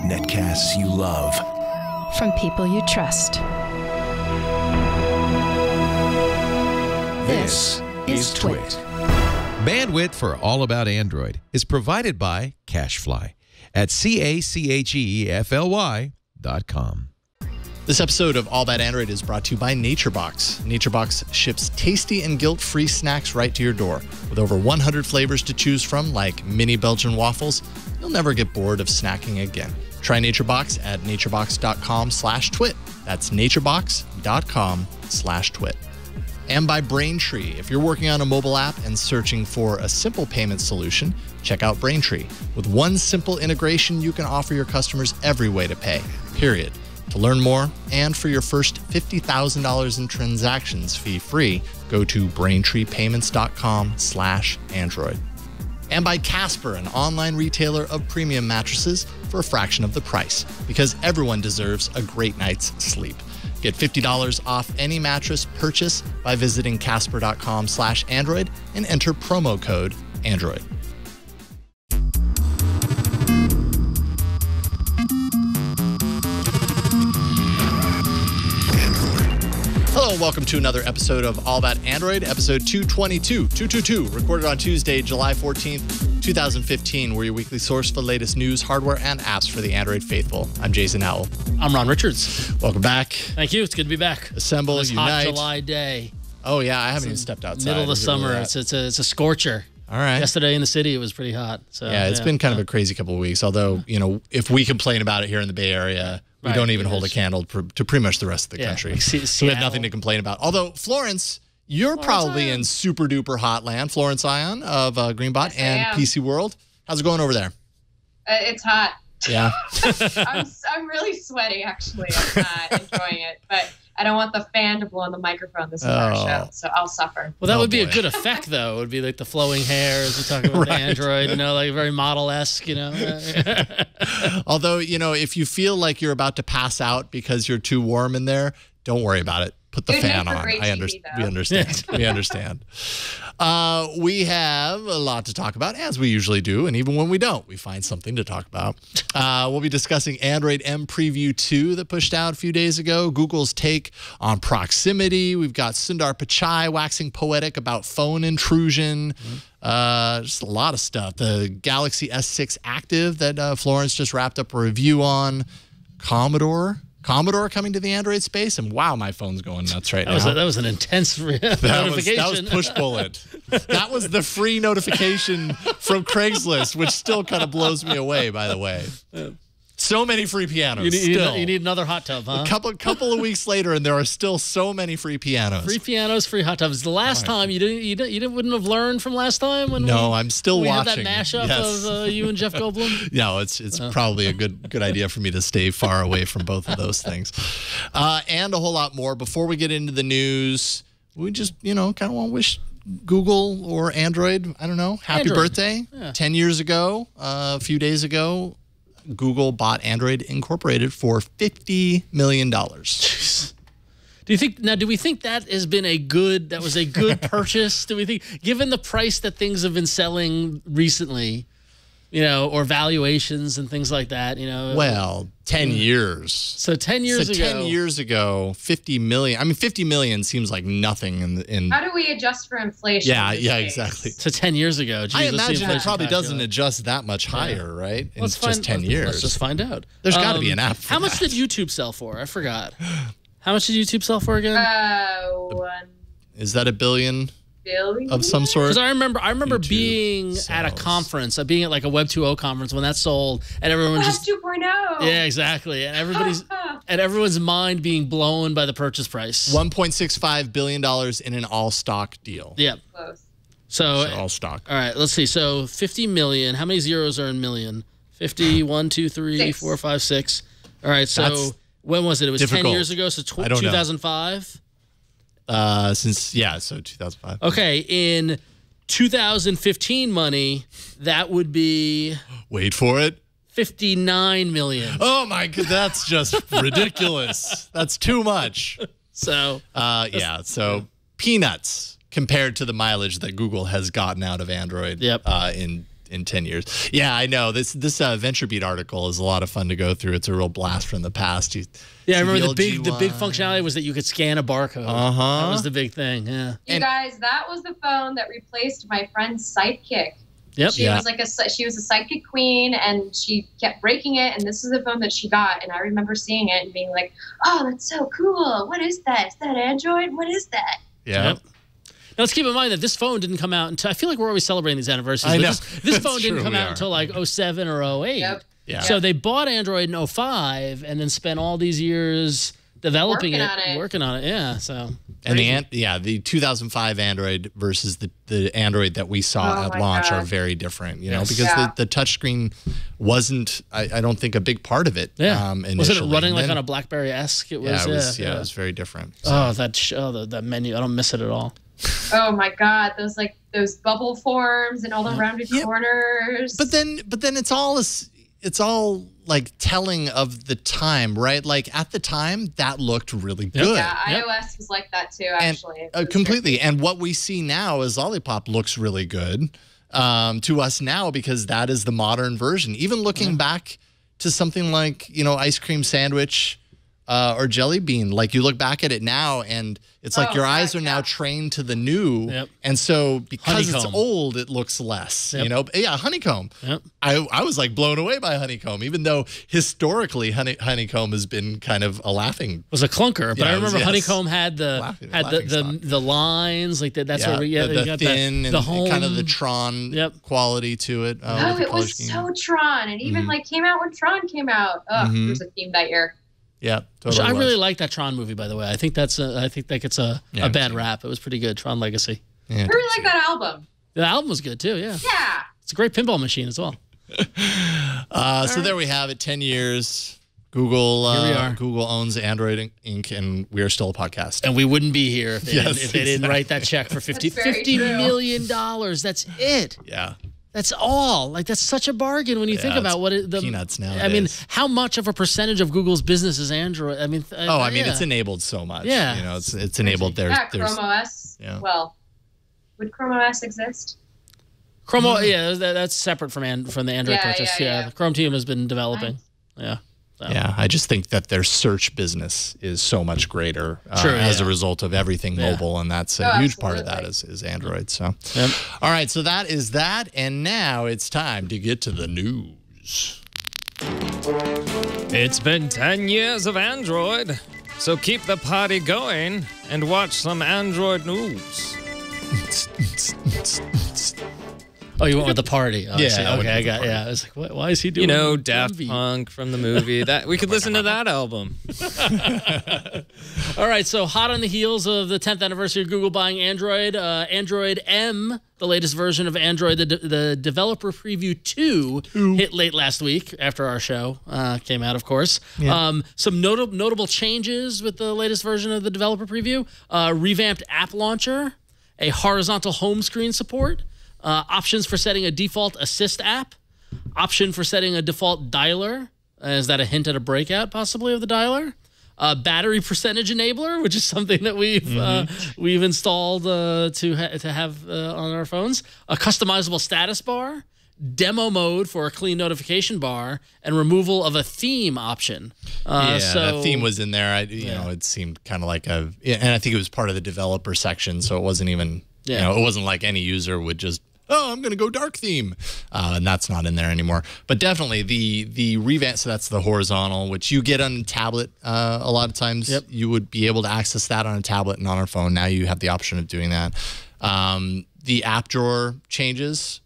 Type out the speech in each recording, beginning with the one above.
Netcasts you love. From people you trust. This is Twit. Bandwidth for All About Android is provided by CacheFly at CacheFly.com. This episode of All About Android is brought to you by NatureBox. NatureBox ships tasty and guilt-free snacks right to your door. With over 100 flavors to choose from, like mini Belgian waffles, you'll never get bored of snacking again. Try NatureBox at naturebox.com/twit. That's naturebox.com/twit. And by Braintree. If you're working on a mobile app and searching for a simple payment solution, check out Braintree. With one simple integration, you can offer your customers every way to pay, period. To learn more, and for your first $50,000 in transactions fee-free, go to braintreepayments.com/Android. And by Casper, an online retailer of premium mattresses for a fraction of the price, because everyone deserves a great night's sleep. Get $50 off any mattress purchase by visiting casper.com/Android and enter promo code Android. Hello, and welcome to another episode of All About Android, episode 222, recorded on Tuesday, July 14th, 2015. We're your weekly source for the latest news, hardware, and apps for the Android faithful. I'm Jason Howell. I'm Ron Richards. Welcome back. Thank you. It's good to be back. Assemble, this unite. hot July day. Oh, yeah. I haven't even stepped outside. Middle of the summer. It's a scorcher. All right. Yesterday in the city, it was pretty hot. So yeah, it's been kind of a crazy couple of weeks. Although, you know, if we complain about it here in the Bay Area, we don't even hold a candle to pretty much the rest of the country. So we have nothing to complain about. Although, Florence, you're probably in super duper hot land. Florence Ion of Greenbot and PC World. How's it going over there? It's hot. Yeah. I'm really sweaty, actually. I'm not enjoying it. But I don't want the fan to blow on the microphone this entire show, so I'll suffer. Well, that would be a good effect, though. It would be like the flowing hair as we talk about the Android, you know, like very model-esque, you know. Although, you know, if you feel like you're about to pass out because you're too warm in there, don't worry about it. Put the fan on. We understand. We understand. We have a lot to talk about, as we usually do, and even when we don't, we find something to talk about. We'll be discussing Android M Preview 2 that pushed out a few days ago, Google's take on proximity. We've got Sundar Pichai waxing poetic about phone intrusion. Just a lot of stuff. The Galaxy S6 Active that Florence just wrapped up a review on. Commodore coming to the Android space, and wow, my phone's going nuts right now. That was an intense notification. That was push bullet. That was the free notification from Craigslist, which still kind of blows me away, by the way. So many free pianos. You need another hot tub, huh? A couple of weeks later, and there are still so many free pianos. Free pianos, free hot tubs. The last time you wouldn't have learned from last time when I'm still watching. We had that mashup of you and Jeff Goldblum. No, it's probably a good idea for me to stay far away from both of those things, and a whole lot more. Before we get into the news, we just kind of want to wish Google or Android, I don't know, happy birthday. Yeah. 10 years ago, a few days ago, Google bought Android Incorporated for $50 million. Jeez. Do we think that was a good purchase? Do we think, given the price that things have been selling recently, or valuations and things like that, Well, 10 years. So 10 years ago. 10 years ago, 50 million. I mean, 50 million seems like nothing in How do we adjust for inflation? Yeah, exactly. So 10 years ago. I imagine it probably doesn't adjust that much higher, right? In just 10 years. Let's just find out. There's got to be an app for How much did YouTube sell for? I forgot. How much did YouTube sell for again? Is that $1 billion? Of some sort. Because I remember being at a conference, being at like a Web 2.0 conference when that sold, and everyone just 2.0. Yeah, exactly, and everyone's mind being blown by the purchase price. $1.65 billion in an all-stock deal. Yeah. Close. So all stock. All right, let's see. So 50 million. How many zeros are in million? 50. 1, 2, 3, 4, 5, 6. All right. So when was it? It was difficult. 10 years ago. So 2005. So 2005. Okay, in 2015 money, that would be... Wait for it. 59 million. Oh my God, that's just ridiculous. That's too much. So... so peanuts compared to the mileage that Google has gotten out of Android in in 10 years. Yeah, I know. This VentureBeat article is a lot of fun to go through. It's a real blast from the past. I remember the big functionality was that you could scan a barcode. That was the big thing. Yeah. You guys, that was the phone that replaced my friend's Sidekick. Yep. She was like she was a Sidekick queen, and she kept breaking it. And this is the phone that she got. And I remember seeing it and being like, "Oh, that's so cool! What is that? Is that Android? What is that?" Yeah. Yep. Now, let's keep in mind that this phone didn't come out until, I feel like we're always celebrating these anniversaries. I know. This phone didn't come out until like 07 or 08. Yep. Yeah. So they bought Android in 05 and then spent all these years developing working on it. Yeah. So. And the 2005 Android versus the Android that we saw at launch are very different, you know, because the touchscreen wasn't, I don't think, a big part of it. Yeah. Initially. Was it running like on a BlackBerry-esque? It was. It was very different. So. Oh, that menu! I don't miss it at all. Oh my God, those bubble forms and all the rounded corners. But then it's all like telling of the time, right? Like at the time, that looked really good. Yeah, iOS was like that too, actually. And, completely. And what we see now is Lollipop looks really good to us now because that is the modern version. Even looking back to something like, you know, Ice Cream Sandwich or Jelly Bean, like you look back at it now and it's like your eyes are now trained to the new. Yep. And so because it's old, it looks less, you know? Yeah, Honeycomb. Yep. I was like blown away by Honeycomb, even though historically Honeycomb has been kind of a laughing. It was a clunker, but I remember Honeycomb had the lines, like that's where we the thin and kind of the Tron quality to it. It was so Tron. And even like came out when Tron came out. Oh, there was a theme that year. Yeah, totally. I really like that Tron movie, by the way. I think that gets a bad rap. It was pretty good, Tron Legacy. Yeah, I really like that album. The album was good too. Yeah. Yeah. It's a great pinball machine as well. So there we have it. 10 years. Google. Here we are. Google owns Android Inc. and we are still a podcast. And we wouldn't be here if they didn't write that check for $50 million. That's it. Yeah. That's all. Like, that's such a bargain when you think about what the peanuts nowadays. I mean, how much of a percentage of Google's business is Android? I mean, it's enabled so much. Yeah, you know, it's enabled their Chrome OS. Yeah. Well, would Chrome OS exist? Chrome OS, that's separate from the Android purchase. The Chrome team has been developing. Yeah. So. Yeah, I just think that their search business is so much greater as a result of everything mobile, and that's a huge part of that is Android. So, all right, so that is that, and now it's time to get to the news. It's been 10 years of Android, so keep the party going and watch some Android news. Oh, you went with the party. Oh, yeah. Okay, I got. Yeah, I was like, why is he doing? You know, Daft Punk from the movie. That we could listen to that album. All right. So hot on the heels of the 10th anniversary of Google buying Android, Android M, the latest version of Android, the developer preview 2 hit late last week after our show came out, of course. Yeah. Some notable changes with the latest version of the developer preview: revamped app launcher, a horizontal home screen support. Options for setting a default assist app, option for setting a default dialer. Is that a hint at a breakout possibly of the dialer? Battery percentage enabler, which is something that we've installed to have on our phones. A customizable status bar, demo mode for a clean notification bar, and removal of a theme option. That theme was in there. You know, it seemed kind of like and I think it was part of the developer section, so it wasn't even. You know, it wasn't like any user would just, I'm going to go dark theme. And that's not in there anymore. But definitely the revamp, so that's the horizontal, which you get on a tablet a lot of times. Yep. You would be able to access that on a tablet and on our phone. Now you have the option of doing that. The app drawer changes.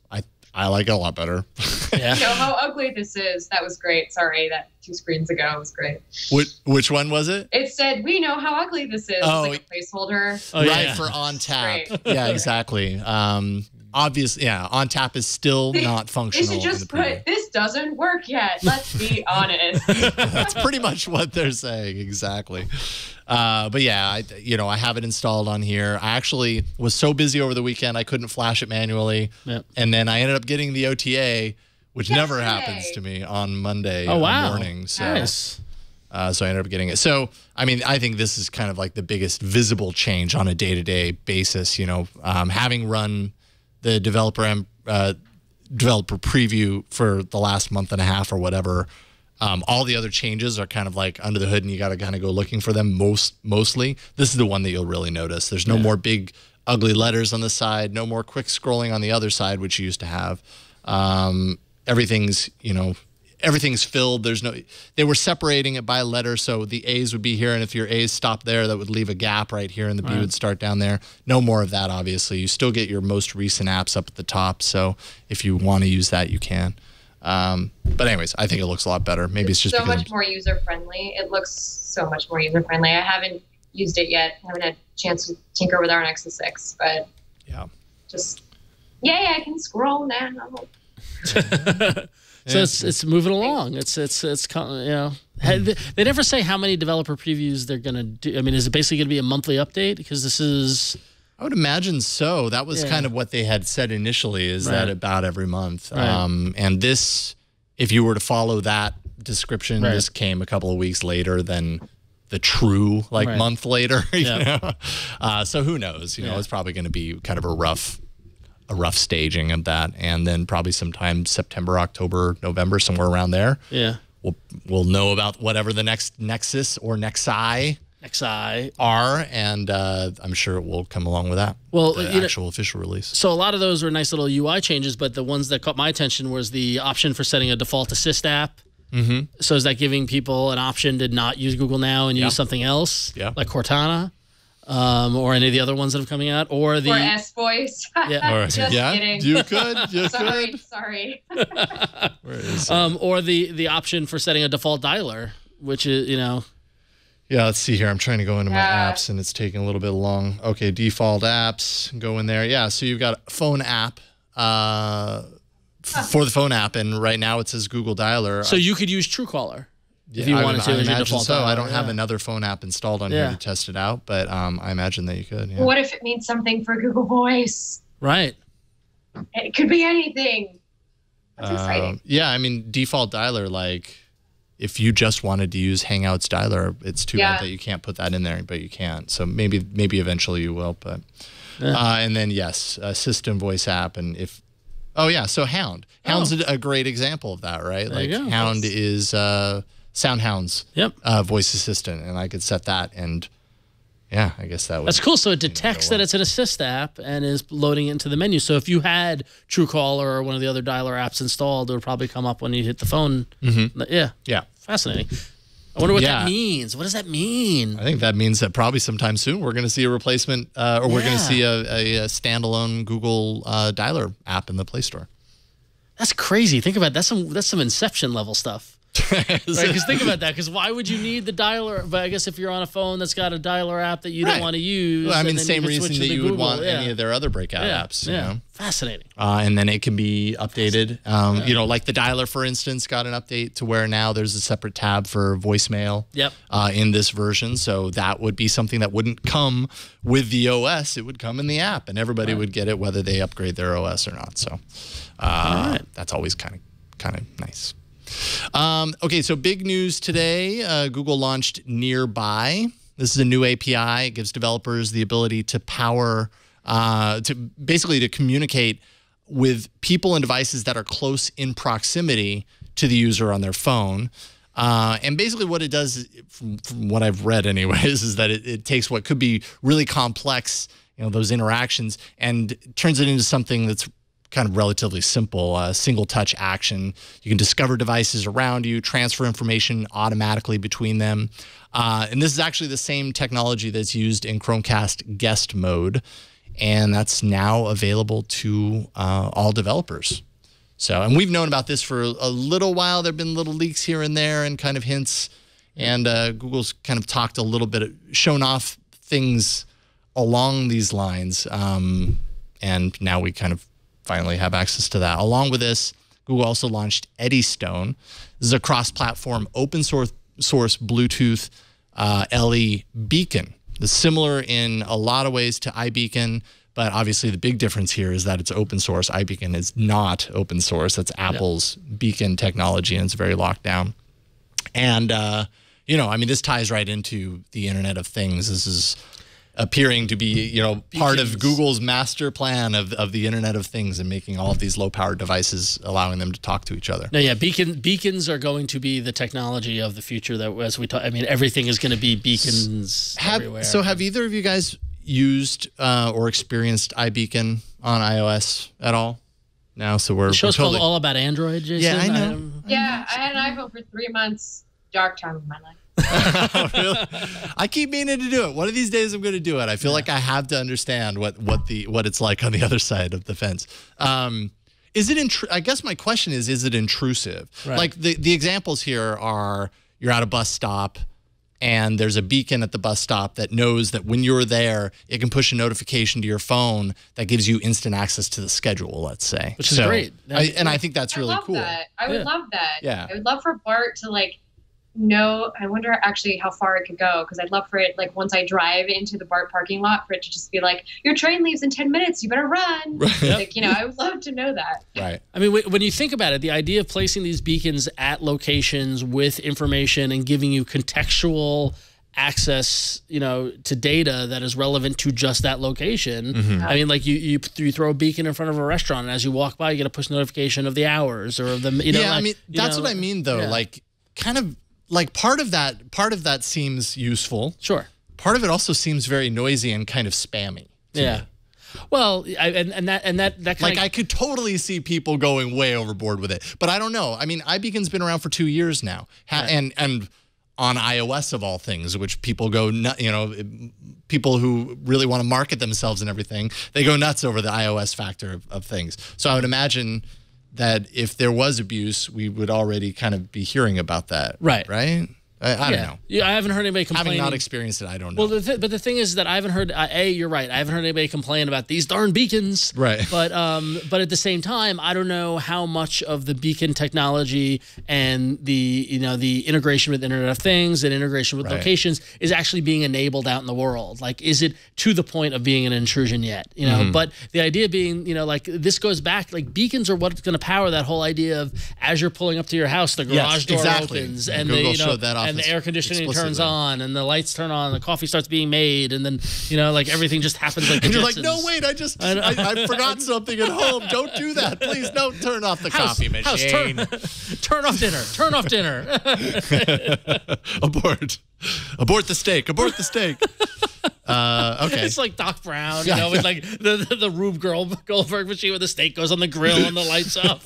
I like it a lot better. Yeah. You know how ugly this is. That was great. Sorry, that 2 screens ago was great. Which one was it? It said, we know how ugly this is. Oh, like a placeholder. Oh, right, for on tap. Yeah, exactly. Obviously, on tap is still not functional. They should just put, this doesn't work yet. Let's be honest. That's pretty much what they're saying. Exactly. But yeah, I have it installed on here. I actually was so busy over the weekend, I couldn't flash it manually. Yep. And then I ended up getting the OTA, which never happens to me on Monday morning. So, nice. So I ended up getting it. So, I mean, I think this is kind of like the biggest visible change on a day-to-day basis, having run the developer preview for the last month and a half or whatever. All the other changes are kind of like under the hood, and you got to kind of go looking for them mostly. This is the one that you'll really notice. There's no more big, ugly letters on the side, no more quick scrolling on the other side, which you used to have. Everything's, everything's filled. They were separating it by letter, so the A's would be here, and if your A's stopped there, that would leave a gap right here, and the B would start down there. No more of that, obviously. You still get your most recent apps up at the top, so if you want to use that, you can. But anyways, I think it looks a lot better. Maybe it's just so much more user-friendly. It looks so much more user-friendly. I haven't used it yet. I haven't had a chance to tinker with our Nexus 6, but I can scroll now. So it's moving along. It's they never say how many developer previews they're gonna do. I mean, is it basically gonna be a monthly update? Because this is. I would imagine so. That was kind of what they had said initially, is that about every month. And this, if you were to follow that description, this came a couple of weeks later than the true month later. So who knows? It's probably going to be kind of a rough staging of that, and then probably sometime September, October, November, somewhere around there. Yeah, we'll know about whatever the next Nexus or Nexi are, and I'm sure it will come along with that. Well, the actual official release. So a lot of those were nice little UI changes, but the ones that caught my attention was the option for setting a default assist app. So is that giving people an option to not use Google Now and use something else, like Cortana, or any of the other ones that are coming out, or S Voice? Just kidding. You could. Sorry. Where is it? Or the option for setting a default dialer, which is Yeah, let's see here. I'm trying to go into my apps, and it's taking a little bit long. Okay, default apps. Go in there. Yeah, so you've got a phone app for the phone app, and right now it says Google Dialer. So you could use Truecaller if you wanted to as your default dialer. I don't have another phone app installed on here to test it out, but I imagine that you could. Yeah. What if it means something for Google Voice? Right. It could be anything. That's exciting. Yeah, I mean, default dialer, if you just wanted to use Hangouts dialer, it's too bad that you can't put that in there, but you can't. So maybe eventually you will. But and then system voice app, and so Hound. Hound's a great example of that, right? There you go. Hound is SoundHound's voice assistant, and I could set that, and I guess that's cool. So it detects that it's an assist app and is loading it into the menu. So if you had Truecaller or one of the other dialer apps installed, it would probably come up when you hit the phone. Yeah. Fascinating. I wonder what that means. What does that mean? I think that means that probably sometime soon we're going to see a replacement, or we're going to see a standalone Google dialer app in the Play Store. That's crazy. Think about it. That's some Inception level stuff. Because think about that. Because why would you need the dialer? But I guess if you're on a phone that's got a dialer app that you don't want to use, well, I mean, the same reason that you would want any of their other breakout apps. You know? Fascinating. And then it can be updated. Like the dialer, for instance, got an update to where now there's a separate tab for voicemail. In this version, so that would be something that wouldn't come with the OS. It would come in the app, and everybody would get it whether they upgrade their OS or not. So that's always kind of nice. Okay, so big news today. Google launched Nearby. This is a new API. It gives developers the ability to to communicate with people and devices that are close in proximity to the user on their phone. And basically what it does, from what I've read anyways, is that it takes what could be really complex, those interactions, and turns it into something that's kind of relatively simple, single touch action. You can discover devices around you, transfer information automatically between them. And this is actually the same technology that's used in Chromecast guest mode. And that's now available to all developers. So, and we've known about this for a little while. There've been little leaks here and there and kind of hints. And Google's kind of talked a little bit, shown off things along these lines. And now we kind of finally have access to that. Along with this, Google also launched Eddystone. This is a cross-platform open source Bluetooth LE beacon. It's similar in a lot of ways to iBeacon, but obviously the big difference here is that it's open source. iBeacon is not open source. That's Apple's beacon technology, and it's very locked down. And, this ties right into the Internet of Things. This is appearing to be, part of Beacons. Google's master plan of the Internet of Things and making all of these low-powered devices, allowing them to talk to each other. No, yeah, beacons are going to be the technology of the future. That as we talk, I mean, everything is going to be beacons everywhere. So have either of you guys used or experienced iBeacon on iOS at all? No, so we're the show's totally... called All About Android, Jason. Yeah, I know. Yeah, I had an iPhone for 3 months. Dark time of my life. Really? I keep meaning to do it. One of these days I'm going to do it. I feel like I have to understand what it's like on the other side of the fence. Is it I guess my question is it intrusive? Right. Like the examples here are you're at a bus stop and there's a beacon at the bus stop that knows that when you're there, it can push a notification to your phone that gives you instant access to the schedule, let's say. Which is great. I think that's really cool. I would love that. Yeah. I would love for Bart to know. I wonder actually how far it could go, because I'd love for it, once I drive into the Bart parking lot, for it to just be like, your train leaves in 10 minutes, you better run. Right. I would love to know that. Right. I mean, when you think about it, the idea of placing these beacons at locations with information and giving you contextual access, to data that is relevant to just that location. Mm-hmm. I mean, you throw a beacon in front of a restaurant, and as you walk by, you get a push notification of the hours or of the, I mean, that's what I mean, though. Yeah. Part of that seems useful. Sure. Part of it also seems very noisy and kind of spammy. Yeah. Me. Well, that kind I could totally see people going way overboard with it, but I don't know. I mean, iBeacon's been around for 2 years now, and on iOS of all things, which people go people who really want to market themselves and everything, they go nuts over the iOS factor of things. So I would imagine that if there was abuse, we would already kind of be hearing about that. Right. Right? I don't know. Yeah, I haven't heard anybody complaining. Having not experienced it, I don't know. Well, but the thing is that I haven't heard. You're right. I haven't heard anybody complain about these darn beacons. Right. But at the same time, I don't know how much of the beacon technology and the integration with Internet of Things and integration with locations is actually being enabled out in the world. Is it to the point of being an intrusion yet? But the idea being, this goes back. Beacons are what's going to power that whole idea of as you're pulling up to your house, the garage door opens and Google showed that off. And the air conditioning turns on, and the lights turn on, the coffee starts being made, and then everything just happens like. And you're like, no, wait, I forgot something at home. Don't do that, please. Don't turn off the coffee machine. Turn off dinner. Turn off dinner. Abort the steak. Abort the steak. Okay. It's like Doc Brown, with the Rube Goldberg machine where the steak goes on the grill and the lights off.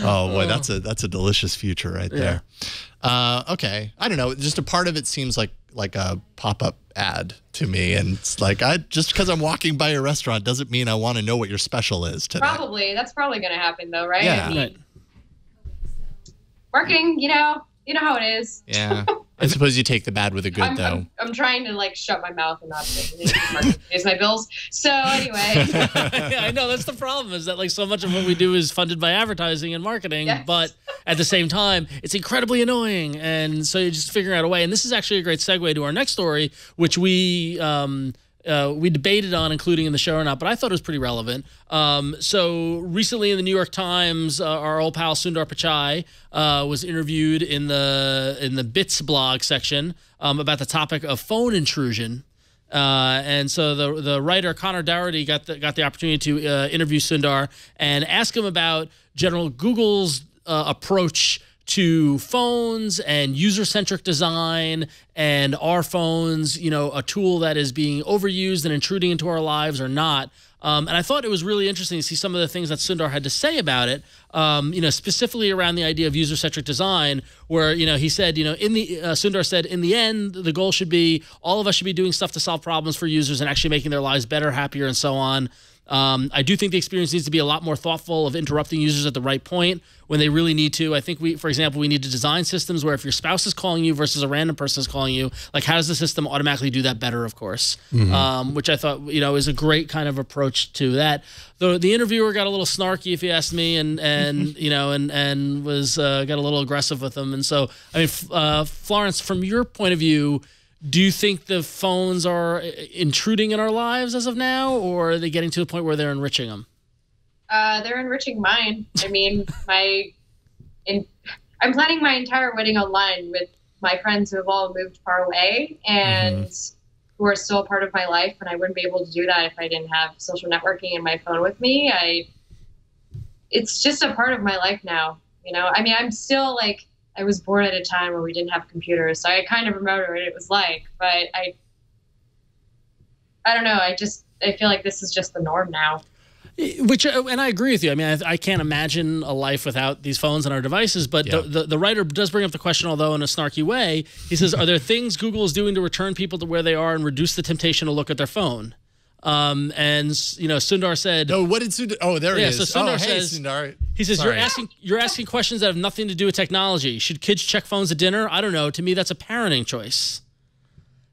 Oh boy, that's a delicious future right there. Okay, I don't know. Just a part of it seems like a pop-up ad to me, and it's just because I'm walking by a restaurant doesn't mean I want to know what your special is today. That's probably going to happen though, right? Yeah. I mean, marketing, you know how it is. Yeah. I suppose you take the bad with the good, though. I'm trying to shut my mouth and not pay my bills. So anyway. Yeah, I know that's the problem. Is that so much of what we do is funded by advertising and marketing, but at the same time, it's incredibly annoying, and so you're just figuring out a way. And this is actually a great segue to our next story, which we debated on including in the show or not, but I thought it was pretty relevant. So recently in the New York Times, our old pal Sundar Pichai was interviewed in the Bits blog section about the topic of phone intrusion. And so the writer Connor Dougherty got the opportunity to interview Sundar and ask him about Google's approach to phones and user-centric design, and are phones, a tool that is being overused and intruding into our lives or not. And I thought it was really interesting to see some of the things that Sundar had to say about it, specifically around the idea of user-centric design, where, he said, Sundar said, in the end, the goal should be all of us should be doing stuff to solve problems for users and actually making their lives better, happier, and so on. I do think the experience needs to be a lot more thoughtful of interrupting users at the right point when they really need to. I think for example, we need to design systems where if your spouse is calling you versus a random person is calling you, how does the system automatically do that better, of course, which I thought, is a great kind of approach to that. The interviewer got a little snarky, if you ask me, and was got a little aggressive with them. And so, I mean, Florence, from your point of view, do you think the phones are intruding in our lives as of now, or are they getting to the point where they're enriching them? They're enriching mine. I mean, I'm planning my entire wedding online with my friends who have all moved far away, and who are still a part of my life, and I wouldn't be able to do that if I didn't have social networking and my phone with me. It's just a part of my life now, you know? I mean, I'm still like, I was born at a time where we didn't have computers, so I kind of remember what it was like, but I don't know. I feel like this is just the norm now. Which, and I agree with you. I mean, I can't imagine a life without these phones and our devices, but the writer does bring up the question, although in a snarky way. He says, are there things Google is doing to return people to where they are and reduce the temptation to look at their phone? And, you know, Sundar said... Oh, what did Sundar... Oh, there he is. So Sundar says, Sundar. He says, you're asking questions that have nothing to do with technology. Should kids check phones at dinner? I don't know. To me, that's a parenting choice.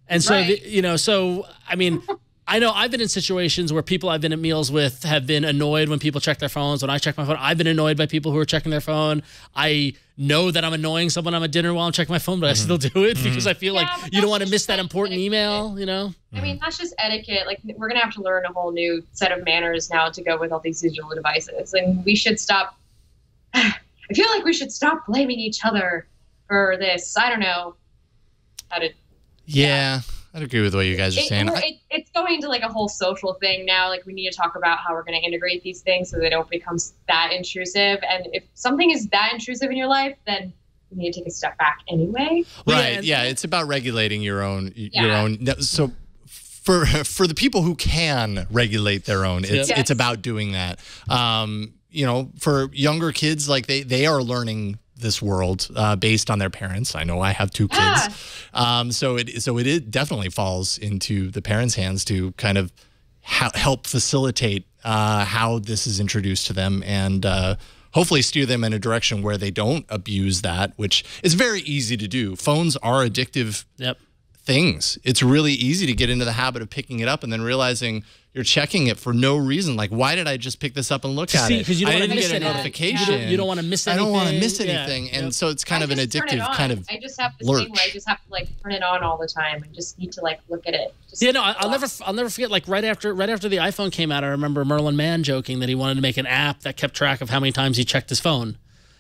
And so, you know, so, I mean... I know I've been in situations where people I've been at meals with have been annoyed when people check their phones. When I check my phone, I've been annoyed by people who are checking their phone. I know that I'm annoying someone I'm at dinner while I'm checking my phone, but I still do it because I feel like you don't want to miss that important email, you know? I mean, that's just etiquette. Like, we're going to have to learn a whole new set of manners now to go with all these digital devices. And we should stop. I feel like we should stop blaming each other for this. I don't know how to. Yeah. I'd agree with what you guys are saying. It's going to like a whole social thing now. Like, we need to talk about how we're going to integrate these things so they don't become that intrusive. And if something is that intrusive in your life, then you need to take a step back anyway. Right. Yeah. It's about regulating your own. So for the people who can regulate their own, it's about doing that. You know, for younger kids, like they are learning this world based on their parents. I know I have 2 kids. So it definitely falls into the parents' hands to kind of help facilitate how this is introduced to them and hopefully steer them in a direction where they don't abuse that, which is very easy to do. Phones are addictive things. It's really easy to get into the habit of picking it up and then realizing you're checking it for no reason. Like, why did I just pick this up and look at it? Because you don't want to miss a notification. You don't want to miss anything. I don't want to miss anything. And so it's kind of an addictive kind of I just have this thing where I just have to like turn it on all the time. I just need to like look at it. I'll never forget, like right after the iPhone came out, I remember Merlin Mann joking that he wanted to make an app that kept track of how many times he checked his phone.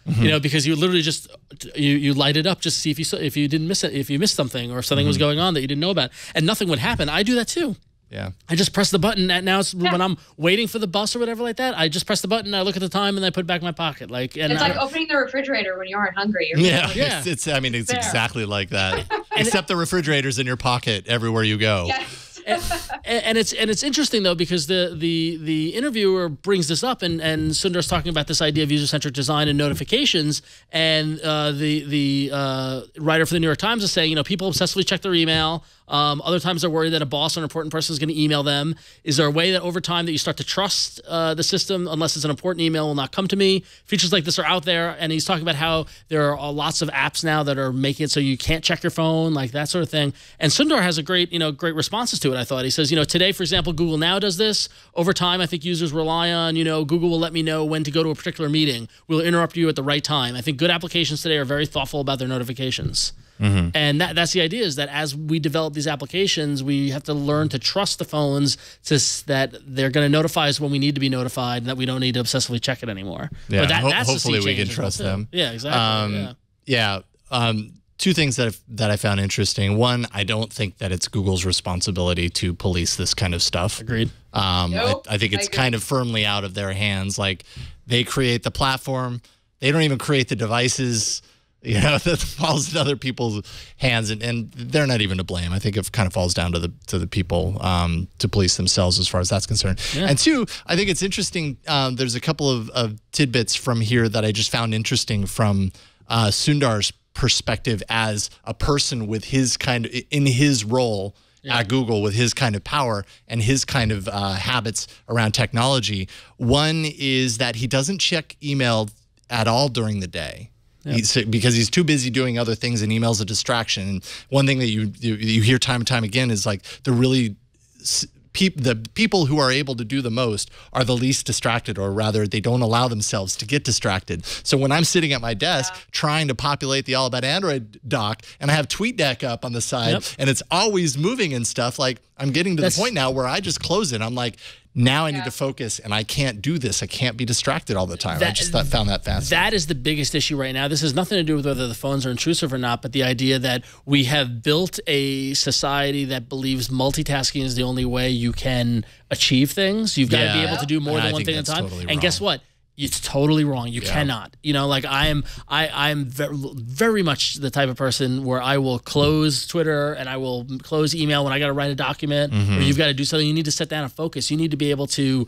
You know, because you literally just you light it up just to see if you didn't miss it, if you missed something or something was going on that you didn't know about, and nothing would happen. I do that too. Yeah. I just press the button. Now it's when I'm waiting for the bus or whatever like that. I just press the button. I look at the time and I put it back in my pocket. Like, and it's like opening the refrigerator when you aren't hungry. It's exactly like that. Except the refrigerator's in your pocket everywhere you go. Yes. And it's interesting though, because the interviewer brings this up and Sundar's talking about this idea of user-centric design and notifications, and the writer for the New York Times is saying, you know, people obsessively check their email. Other times they're worried that a boss or an important person is going to email them. Is there a way that over time that you start to trust the system, unless it's an important email, will not come to me? Features like this are out there, and he's talking about how there are lots of apps now that are making it so you can't check your phone, like that sort of thing. And Sundar has a great responses to it, I thought. He says, you know, today, for example, Google Now does this. Over time, I think users rely on, you know, Google will let me know when to go to a particular meeting. We'll interrupt you at the right time. I think good applications today are very thoughtful about their notifications. And that's the idea, is that as we develop these applications, we have to learn to trust the phones that they're going to notify us when we need to be notified and that we don't need to obsessively check it anymore. Yeah, but that's hopefully we can trust them. Yeah, exactly. Two things that I found interesting. One, I don't think that it's Google's responsibility to police this kind of stuff. Agreed. Nope, I think it's kind of firmly out of their hands. Like, they create the platform. They don't even create the devices. You know, that falls in other people's hands, and they're not even to blame. I think it kind of falls down to the people to police themselves as far as that's concerned. Yeah. And two, I think it's interesting. There's a couple of tidbits from here that I just found interesting from Sundar's perspective as a person with his kind of, in his role at Google, with his kind of power and his kind of habits around technology. One is that he doesn't check email at all during the day. Because he's too busy doing other things, and email's a distraction. And one thing that you hear time and time again is like the people who are able to do the most are the least distracted, or rather they don't allow themselves to get distracted. So when I'm sitting at my desk trying to populate the All About Android doc, and I have TweetDeck up on the side and it's always moving and stuff, like I'm getting to the point now where I just close it. I'm like, Now I need to focus, and I can't do this. I can't be distracted all the time. I just found that fascinating. That is the biggest issue right now. This has nothing to do with whether the phones are intrusive or not, but the idea that we have built a society that believes multitasking is the only way you can achieve things. You've got to be able to do more than one thing at a time. Totally and guess what? It's totally wrong. You cannot. You know, like I'm very much the type of person where I will close Twitter and I will close email when I got to write a document or you've got to do something. You need to sit down and focus. You need to be able to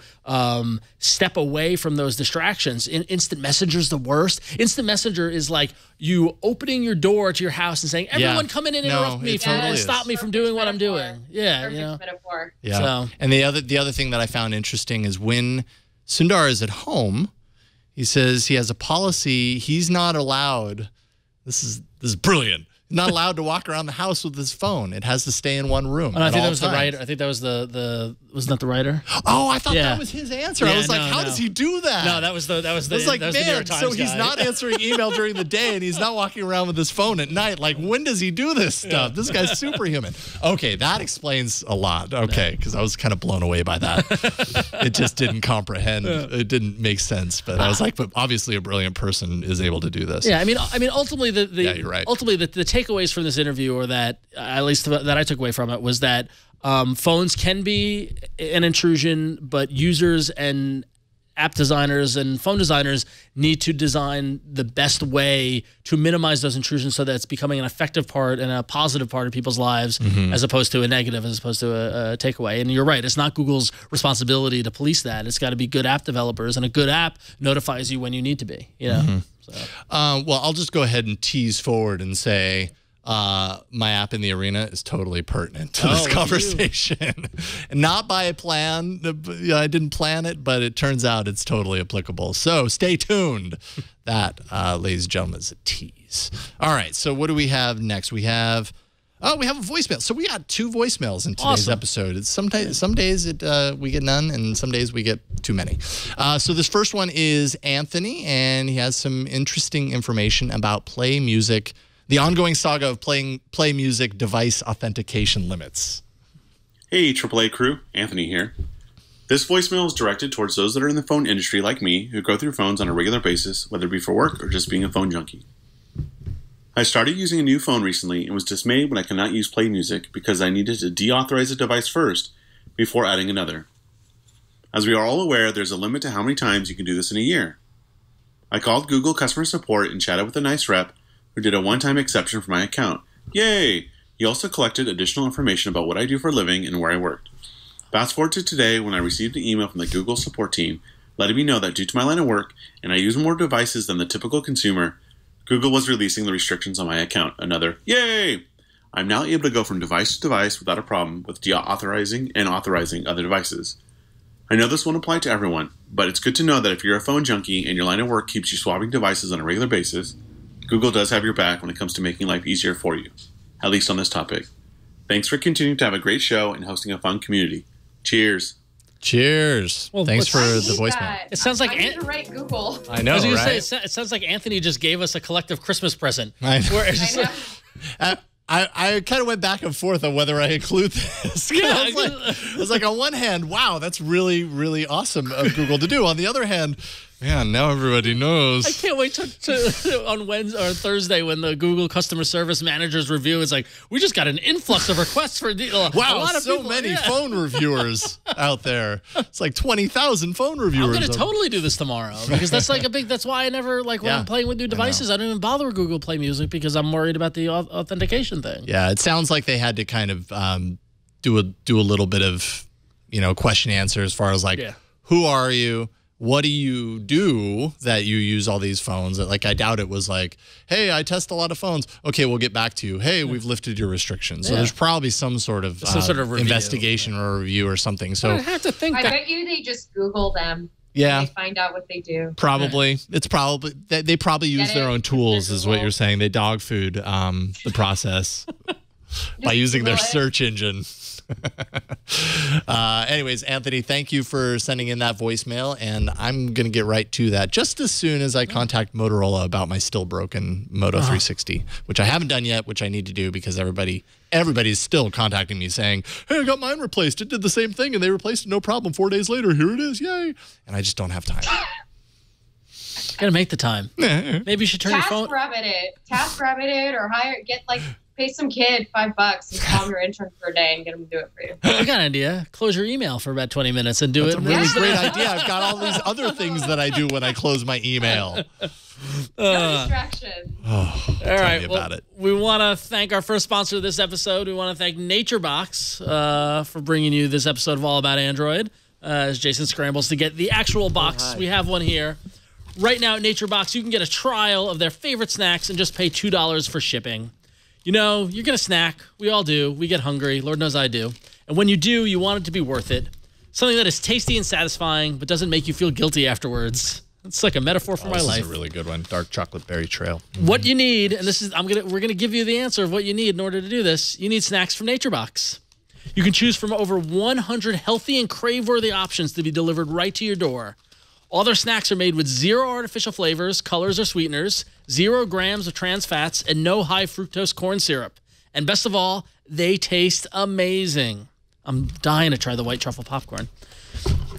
step away from those distractions. Instant Messenger is the worst. Instant Messenger is like you opening your door to your house and saying, "Everyone, come in and interrupt me and stop me from doing what I'm doing." Yeah, Perfect you know. metaphor. Yeah. So. And the other thing that I found interesting is when Sundar is at home, he says he has a policy. He's not allowed. This is brilliant. Not allowed to walk around the house with his phone. It has to stay in one room. And I think that was the writer. I think that was wasn't that the writer? Oh, I thought that was his answer. I was like, how does he do that? No, that was the. I was like, man, the New York Times so he's not answering email during the day and he's not walking around with his phone at night. Like, when does he do this stuff? This guy's superhuman. Okay, that explains a lot. Okay, because I was kind of blown away by that. It just didn't comprehend. It didn't make sense. But I was like, but obviously a brilliant person is able to do this. Yeah, I mean, ultimately you're right. Ultimately, the takeaways from this interview, or that at least that I took away from it, was that phones can be an intrusion, but users and app designers and phone designers need to design the best way to minimize those intrusions so that it's becoming an effective part and a positive part of people's lives as opposed to a negative, as opposed to a takeaway. And you're right, it's not Google's responsibility to police that. It's got to be good app developers, and a good app notifies you when you need to be. You know. So. Well, I'll just go ahead and tease forward and say, my app in the arena is totally pertinent to this conversation. Not by a plan. I didn't plan it, but it turns out it's totally applicable. So stay tuned. That, ladies and gentlemen, is a tease. All right. So what do we have next? We have a voicemail. So we got 2 voicemails in today's episode. It's some days we get none, and some days we get too many. So this first one is Anthony, and he has some interesting information about Play Music. The ongoing saga of Play Music device authentication limits. Hey, AAA crew. Anthony here. This voicemail is directed towards those that are in the phone industry like me, who go through phones on a regular basis, whether it be for work or just being a phone junkie. I started using a new phone recently and was dismayed when I could not use Play Music because I needed to deauthorize a device first before adding another. As we are all aware, there's a limit to how many times you can do this in a year. I called Google customer support and chatted with a nice rep who did a one-time exception for my account. Yay! He also collected additional information about what I do for a living and where I worked. Fast forward to today when I received an email from the Google support team letting me know that due to my line of work and I use more devices than the typical consumer, Google was releasing the restrictions on my account. Another yay! I'm now able to go from device to device without a problem with deauthorizing and authorizing other devices. I know this won't apply to everyone, but it's good to know that if you're a phone junkie and your line of work keeps you swapping devices on a regular basis, Google does have your back when it comes to making life easier for you, at least on this topic. Thanks for continuing to have a great show and hosting a fun community. Cheers. Cheers. Well, thanks for the voicemail. It sounds like I need to write Google. I know, right? It sounds like Anthony just gave us a collective Christmas present. I know. I know. I kind of went back and forth on whether I include this. I was like, on one hand, wow, that's really, really awesome of Google to do. On the other hand, man, now everybody knows. I can't wait to on Wednesday or Thursday when the Google customer service managers review. It's like, we just got an influx of requests for wow, a lot of so people. many phone reviewers out there. It's like 20,000 phone reviewers. I'm going to totally do this tomorrow because that's like that's why I never, when I'm playing with new devices, I don't even bother with Google Play Music because I'm worried about the authentication thing. Yeah, it sounds like they had to kind of do a little bit of, question answer as far as like, who are you? What do you do that you use all these phones? Like, I doubt it was like, hey, I test a lot of phones. Okay, we'll get back to you. Hey, we've lifted your restrictions. So there's probably some sort of investigation or review or something. So I have to think I bet you they just Google them. Yeah. And they find out what they do. Probably. It's probably, they probably use their own tools is what you're saying. They dog food the process by using their search engine. Anyways, Anthony, thank you for sending in that voicemail, and I'm going to get right to that just as soon as I contact Motorola about my still broken Moto 360, which I haven't done yet, which I need to do because everybody's still contacting me saying, hey, I got mine replaced. It did the same thing, and they replaced it, no problem. 4 days later, here it is. Yay. And I just don't have time. Gotta make the time. Maybe you should turn your phone. TaskRabbit it, or pay some kid $5 and call him your intern for a day and get him to do it for you. I got an idea. Close your email for about 20 minutes and do That's it. a really great idea. I've got all these other things that I do when I close my email. No distraction. Oh, all right. About it. We want to thank our first sponsor of this episode. We want to thank NatureBox for bringing you this episode of All About Android. As Jason scrambles to get the actual box, we have one here. Right now at NatureBox, you can get a trial of their favorite snacks and just pay $2 for shipping. You know, you're going to snack. We all do. We get hungry. Lord knows I do. And when you do, you want it to be worth it. Something that is tasty and satisfying, but doesn't make you feel guilty afterwards. It's like a metaphor for my life. This is a really good one. Dark chocolate berry trail. What you need, and we're gonna give you the answer of what you need in order to do this. You need snacks from NatureBox. You can choose from over 100 healthy and crave-worthy options to be delivered right to your door. All their snacks are made with 0 artificial flavors, colors, or sweeteners, 0 grams of trans fats, and no high fructose corn syrup. And best of all, they taste amazing. I'm dying to try the white truffle popcorn.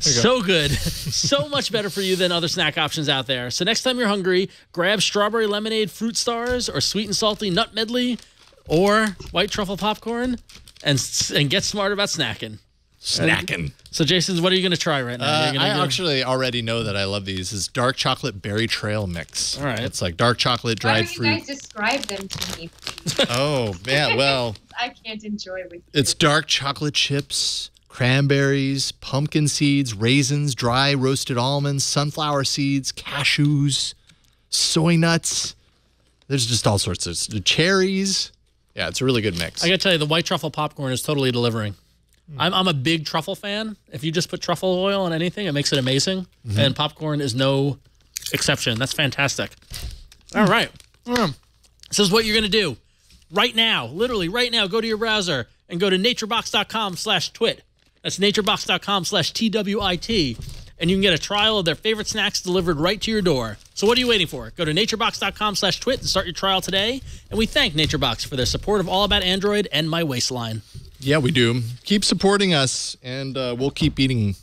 So good. So much better for you than other snack options out there. So next time you're hungry, grab strawberry lemonade fruit stars or sweet and salty nut medley or white truffle popcorn and get smart about snacking. So, Jason, what are you going to try right now? I actually already know that I love these. It's dark chocolate berry trail mix. All right. It's like dark chocolate dried fruit. Why don't you guys describe them to me, please? Oh, yeah, well. I can't enjoy with you. It's dark chocolate chips, cranberries, pumpkin seeds, raisins, dry roasted almonds, sunflower seeds, cashews, soy nuts. There's just all sorts of cherries. Yeah, it's a really good mix. I got to tell you, the white truffle popcorn is totally delivering. I'm a big truffle fan. If you just put truffle oil on anything, it makes it amazing. And popcorn is no exception. That's fantastic. All right. This is what you're going to do right now. Literally right now, go to your browser and go to naturebox.com/twit. That's naturebox.com/TWIT. And you can get a trial of their favorite snacks delivered right to your door. So what are you waiting for? Go to naturebox.com/twit and start your trial today. And we thank NatureBox for their support of All About Android and My Waistline. Yeah, we do. Keep supporting us, and we'll keep eating.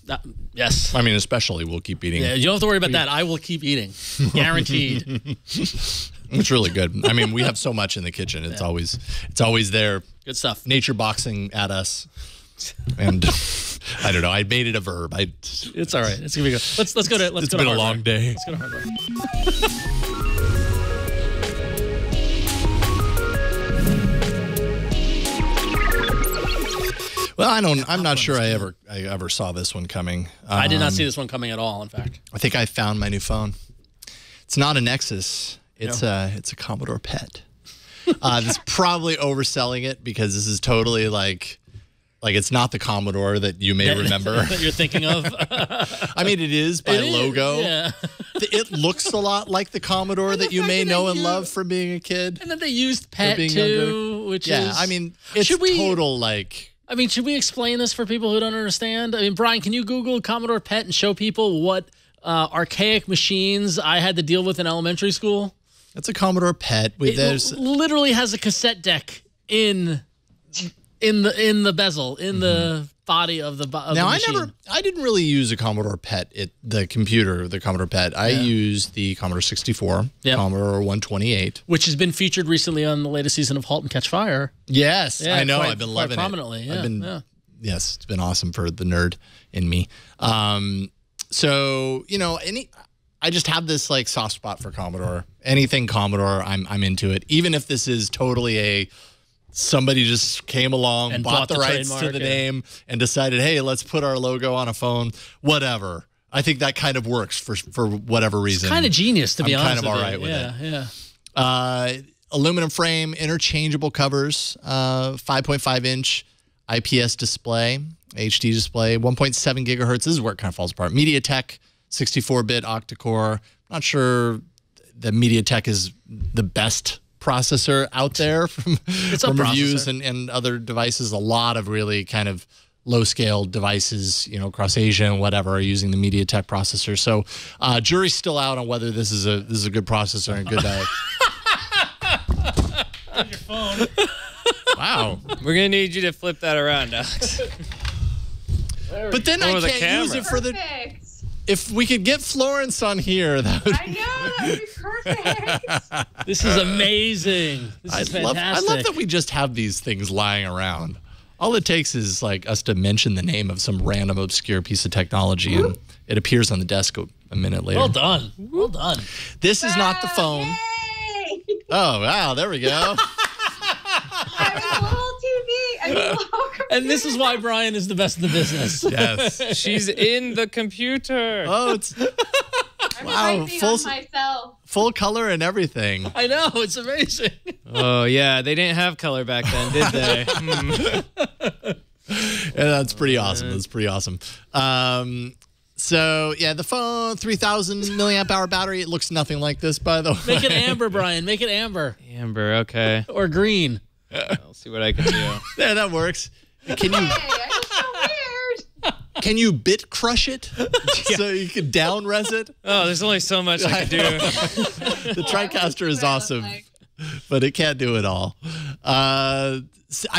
Yes. I mean, especially we'll keep eating. Yeah, you don't have to worry about that. I will keep eating. Guaranteed. It's really good. I mean, we have so much in the kitchen. It's always there. Good stuff. Nature boxing at us. And I don't know. I made it a verb. It's all right. It's gonna be good. Let's go to. It's been a long day. Let's go to hardware. Well, I'm not sure I ever saw this one coming. I did not see this one coming at all. In fact, I think I found my new phone. It's not a Nexus. It's a Commodore PET. That's probably overselling it because this is totally like it's not the Commodore that you may remember. That you're thinking of. I mean, it is by logo. Yeah. It looks a lot like the Commodore that you may know and love from being a kid. And then they used PET too, which is. I mean, it's total like. I mean, should we explain this for people who don't understand? I mean, Brian, can you Google Commodore PET and show people what archaic machines I had to deal with in elementary school? That's a Commodore PET. It literally has a cassette deck in the bezel, in the body of the machine. I didn't really use a Commodore PET, the Commodore PET. I used the Commodore 64, Commodore 128. Which has been featured recently on the latest season of 'Halt and Catch Fire. Yes, I know. I've been loving prominently, it. Yes, it's been awesome for the nerd in me. So, I just have this like soft spot for Commodore. Anything Commodore, I'm into it. Even if this is totally somebody just came along, and bought the rights to the name, and decided, hey, let's put our logo on a phone. Whatever. I think that kind of works for whatever reason. It's kind of genius, to be honest. I'm kind of all right with it. Aluminum frame, interchangeable covers, 5.5-inch IPS display, HD display, 1.7 gigahertz. This is where it kind of falls apart. MediaTek, 64-bit octa-core. Not sure that MediaTek is the best processor out there from reviews processor. and other devices. A lot of really kind of low-scale devices, you know, across Asia and whatever, are using the MediaTek processor. So, jury's still out on whether this is a good processor and a good. On your phone. Wow. We're gonna need you to flip that around, Alex. But then I can't use it for the. Perfect. If we could get Florence on here, that would. I know, that would be perfect. This is amazing. This is fantastic. I love that we just have these things lying around. All it takes is like us to mention the name of some random obscure piece of technology, and it appears on the desk a minute later. Well done. Well done. This is not the phone. Yay! Oh wow, there we go. I have a whole TV. I mean, a whole computer. And this is why Brian is the best in the business. Yes. She's in the computer. Oh, it's I'm on myself. full color and everything. I know, it's amazing. Oh yeah, they didn't have color back then, did they? Yeah, that's pretty awesome. That's pretty awesome. So yeah, the phone, 3,000 milliamp hour battery. It looks nothing like this, by the way. Make it amber, Brian. Make it amber. Amber, okay. Or green. I'll see what I can do. Yeah, that works. Can you? Hey, I just feel weird. Can you bit crush it so you can down res it? Oh, there's only so much I can do. The TriCaster is awesome, but it can't do it all. I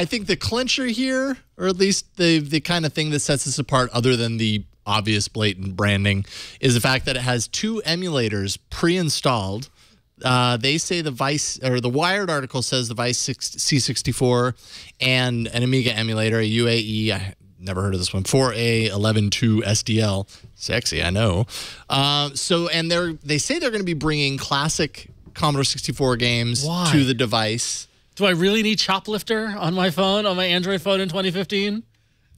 think the clincher here, or at least the kind of thing that sets this apart, other than the obvious blatant branding, is the fact that it has 2 emulators pre-installed. They say the Vice, or the Wired article says the Vice C64 and an Amiga emulator, a UAE, I never heard of this one, 4A112 SDL. Sexy, I know. And they say they're going to be bringing classic Commodore 64 games to the device. Do I really need Choplifter on my phone, on my Android phone in 2015?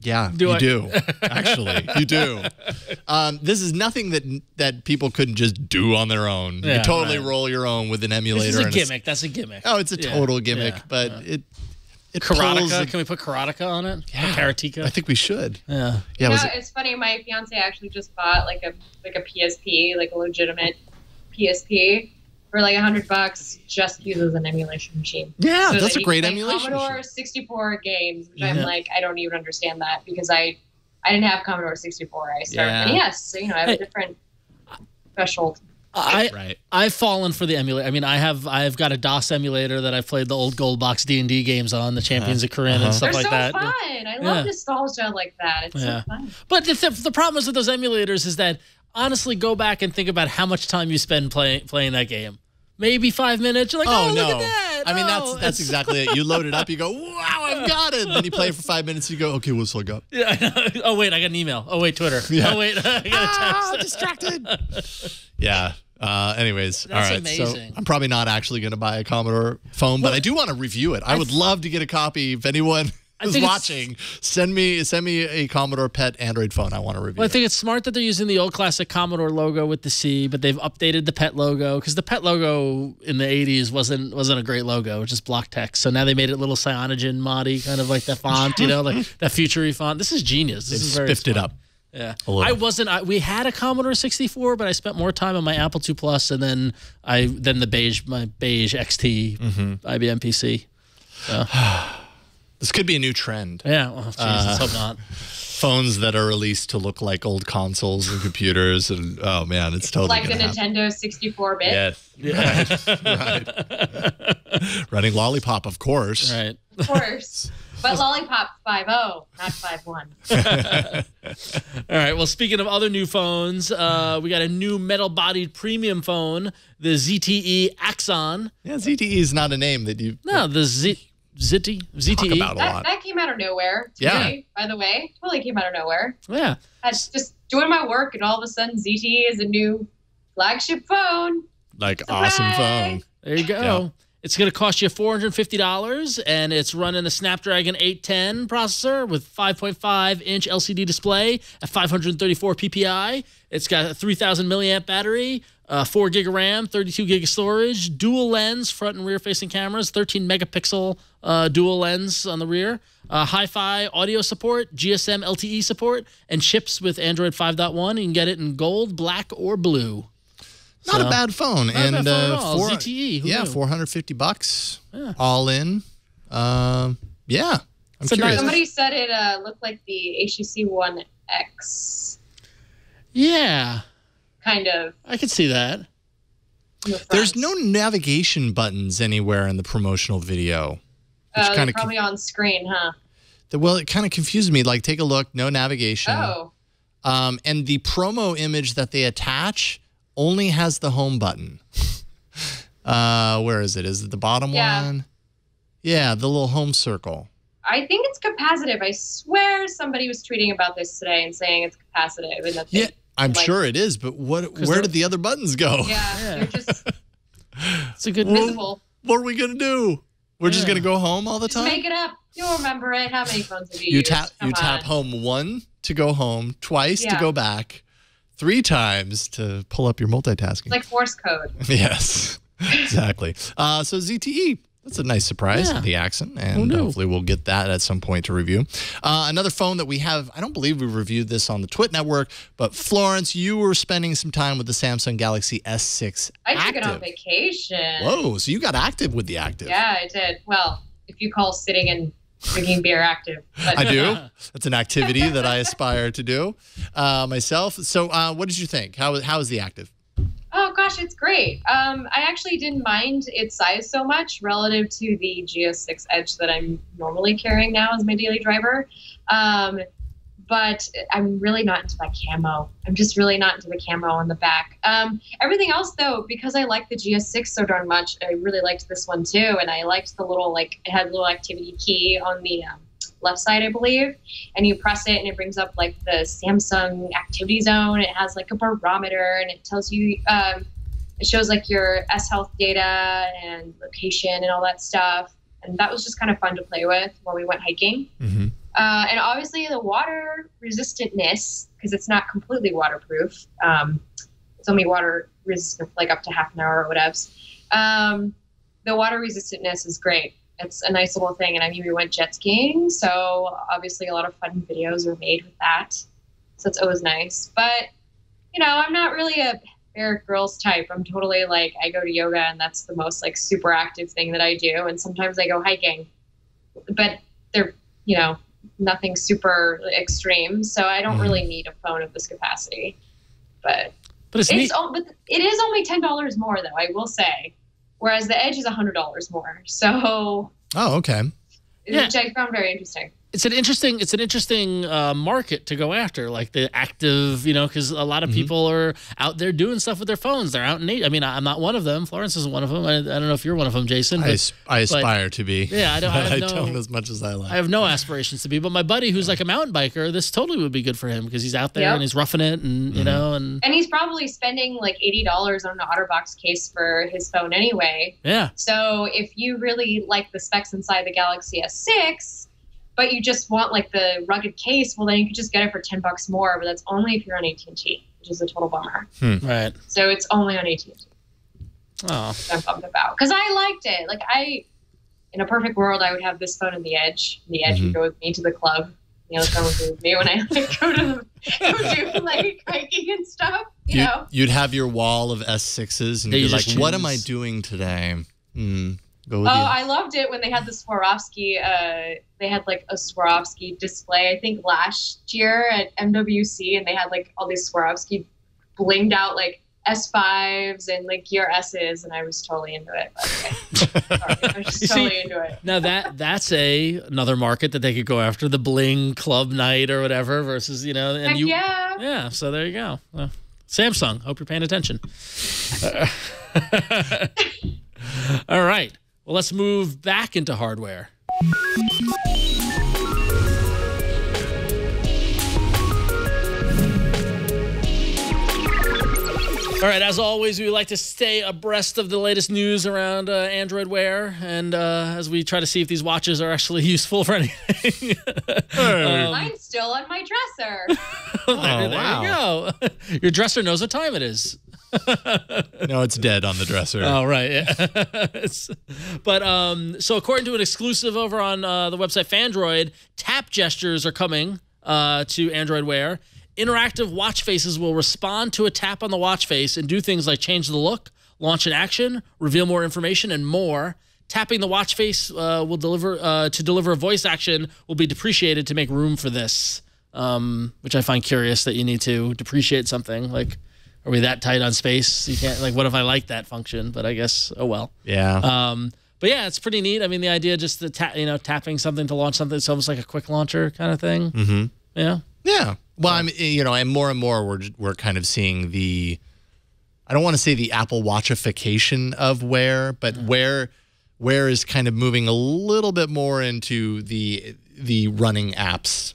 Yeah, you do. Actually, you do. This is nothing that people couldn't just do on their own. You can totally roll your own with an emulator. This is a gimmick. That's a gimmick. Oh, it's a total gimmick, but it Karateka. Can we put Karateka on it? Yeah, Karateka. I think we should. Yeah. You know, it's funny. My fiance actually just bought like a PSP, like a legitimate PSP, for like $100, just uses an emulation machine. Yeah, so that's a great emulation. emulation Commodore machine. 64 games, which I'm like, I don't even understand that because I didn't have Commodore 64. I started NES, so I have a different threshold. I've fallen for the emulator. I mean, I've got a DOS emulator that I've played the old gold box D&D games on, the Champions of Corinne and stuff They're like that. They're so fun. I love nostalgia like that. It's so fun. But the problem is with those emulators is that, honestly, go back and think about how much time you spend playing that game. Maybe 5 minutes. You're like, oh no. Look at that. I mean, that's exactly it. You load it up, you go, wow, I've got it. And then you play it for 5 minutes, you go, okay, what's I got? Yeah, I know. Oh, wait, I got an email. Oh, wait, Twitter. Yeah. Oh, wait, I got a text. Distracted. Yeah. Anyways, that's all right. amazing. So I'm probably not actually going to buy a Commodore phone, but I do want to review it. I would love to get a copy. If anyone who's watching, send me a Commodore PET Android phone. I want to review. Well, I think it's smart that they're using the old classic Commodore logo with the C, but they've updated the PET logo because the PET logo in the 80s wasn't a great logo. It was just block text. So now they made it a little cyanogen moddy, kind of like that font, like that future-y font. This is genius. This is very spiffed it up. Yeah, we had a Commodore 64, but I spent more time on my Apple II Plus, and then my beige XT IBM PC. So. This could be a new trend. Yeah, well, geez, let's hope not. Phones that are released to look like old consoles and computers, and oh man, it's totally like the Nintendo 64-bit. Yes, right. Running Lollipop, of course. Right, of course. But Lollipop's 5.0, not 5.1. All right. Well, speaking of other new phones, we got a new metal-bodied premium phone, the ZTE Axon. Yeah, ZTE is not a name that you. No, the ZTE. Talk about a lot. That came out of nowhere today, by the way. Totally came out of nowhere. Yeah. I was just doing my work, and all of a sudden, ZTE is a new flagship phone. Like, Surprise! awesome phone. There you go. Yeah. It's going to cost you $450, and it's running a Snapdragon 810 processor with 5.5-inch LCD display at 534 PPI. It's got a 3,000 milliamp battery, 4 gig of RAM, 32 gig of storage, dual lens, front and rear facing cameras, 13 megapixel dual lens on the rear, hi-fi audio support, GSM LTE support, and chips with Android 5.1. You can get it in gold, black, or blue. Not a bad phone. Not a bad phone at all. ZTE. Yeah, knew? $450 Yeah. all in. Yeah. I'm curious. Somebody said it looked like the HTC One X. Yeah. Kind of. I could see that. There's no navigation buttons anywhere in the promotional video. They're probably on screen, huh? Well, it kind of confused me. Like, take a look. No navigation. Oh. And the promo image that they attach only has the home button. Where is it? Is it the bottom one? Yeah, the little home circle. I think it's capacitive. I swear somebody was tweeting about this today and saying it's capacitive. And Yeah, I'm sure it is, but where did the other buttons go? Yeah, they're just it's a good visible. What are we going to do? We're just going to go home all the time? Make it up. You'll remember it. How many phones have you used? You tap home 1 to go home, twice to go back, 3 times to pull up your multitasking. It's like Morse code. Yes, exactly. So ZTE. That's a nice surprise, the accent, and hopefully we'll get that at some point to review. Another phone that we have, I don't believe we reviewed this on the Twit Network, but Florence, you were spending some time with the Samsung Galaxy S6 I Active. took it on vacation. Whoa, so you got active with the Active. Yeah, I did. Well, if you call sitting and drinking beer active. But I do. That's an activity that I aspire to do myself. So what did you think? How is the Active? Oh, gosh, it's great. I actually didn't mind its size so much relative to the GS6 Edge that I'm normally carrying now as my daily driver. But I'm really not into that camo. I'm just really not into the camo on the back. Everything else, though, because I like the GS6 so darn much, I really liked this one, too. And I liked the little, it had a little activity key on the left side, I believe, and you press it and it brings up the Samsung activity zone. It has a barometer and it tells you it shows your S health data and location and all that stuff, and that was just kind of fun to play with when we went hiking. Mm-hmm. And obviously the water resistantness, because it's not completely waterproof, it's only water resistant for up to half an hour or whatevs. The water resistantness is great. It's a nice little thing. And we went jet skiing, so obviously a lot of fun videos are made with that. So it's always nice. But, I'm not really a Barrack Girls type. I'm totally I go to yoga and that's the most super active thing that I do. And sometimes I go hiking, but they're, nothing super extreme. So I don't really need a phone of this capacity. But it is only $10 more, though, I will say. Whereas the Edge is $100 more. So, okay. Which I found very interesting. It's an interesting market to go after, the active, because a lot of people are out there doing stuff with their phones. They're out in nature. I'm not one of them. Florence isn't one of them. I don't know if you're one of them, Jason. I aspire to be. Yeah, I don't as much as I like. I have no aspirations to be, but my buddy who's a mountain biker, this totally would be good for him because he's out there and he's roughing it, and and he's probably spending $80 on an OtterBox case for his phone anyway. Yeah. So if you really like the specs inside the Galaxy S6. But you just want the rugged case, well, then you could just get it for $10 more, but that's only if you're on AT&T, which is a total bummer. Right. So it's only on AT&T. Oh. I'm bummed about. Because I liked it. In a perfect world, I would have this phone in the Edge. The Edge would go with me to the club. The other phone would go with me when I go do hiking and stuff. You'd have your wall of S6s, and you'd be what am I doing today? I loved it when they had the Swarovski. They had a Swarovski display, I think last year at MWC, and they had all these Swarovski blinged out S5s and Gear S's, and I was totally into it. I was just totally into it. Now that's another market that they could go after, the bling club night or whatever, versus yeah. So there you go. Samsung, hope you're paying attention. All right. Well, let's move back into hardware. All right, as always, we like to stay abreast of the latest news around Android Wear, and as we try to see if these watches are actually useful for anything. Mine's still on my dresser. There you go. Your dresser knows what time it is. No, it's dead on the dresser. Oh, right. Yeah. But so according to an exclusive over on the website Fandroid, tap gestures are coming to Android Wear. Interactive watch faces will respond to a tap on the watch face and do things like change the look, launch an action, reveal more information, and more. Tapping the watch face will deliver a voice action will be depreciated to make room for this, which I find curious that you need to depreciate something. Like, are we that tight on space? You can't, like, what if I like that function? But I guess, oh well. Yeah. But yeah, it's pretty neat. I mean, the idea just the tapping something to launch something, it's almost like a quick launcher kind of thing. Mm-hmm. Yeah. Yeah. Well, I mean, and more we're kind of seeing the, I don't want to say the Apple Watchification of Wear, but Wear is kind of moving a little bit more into the running apps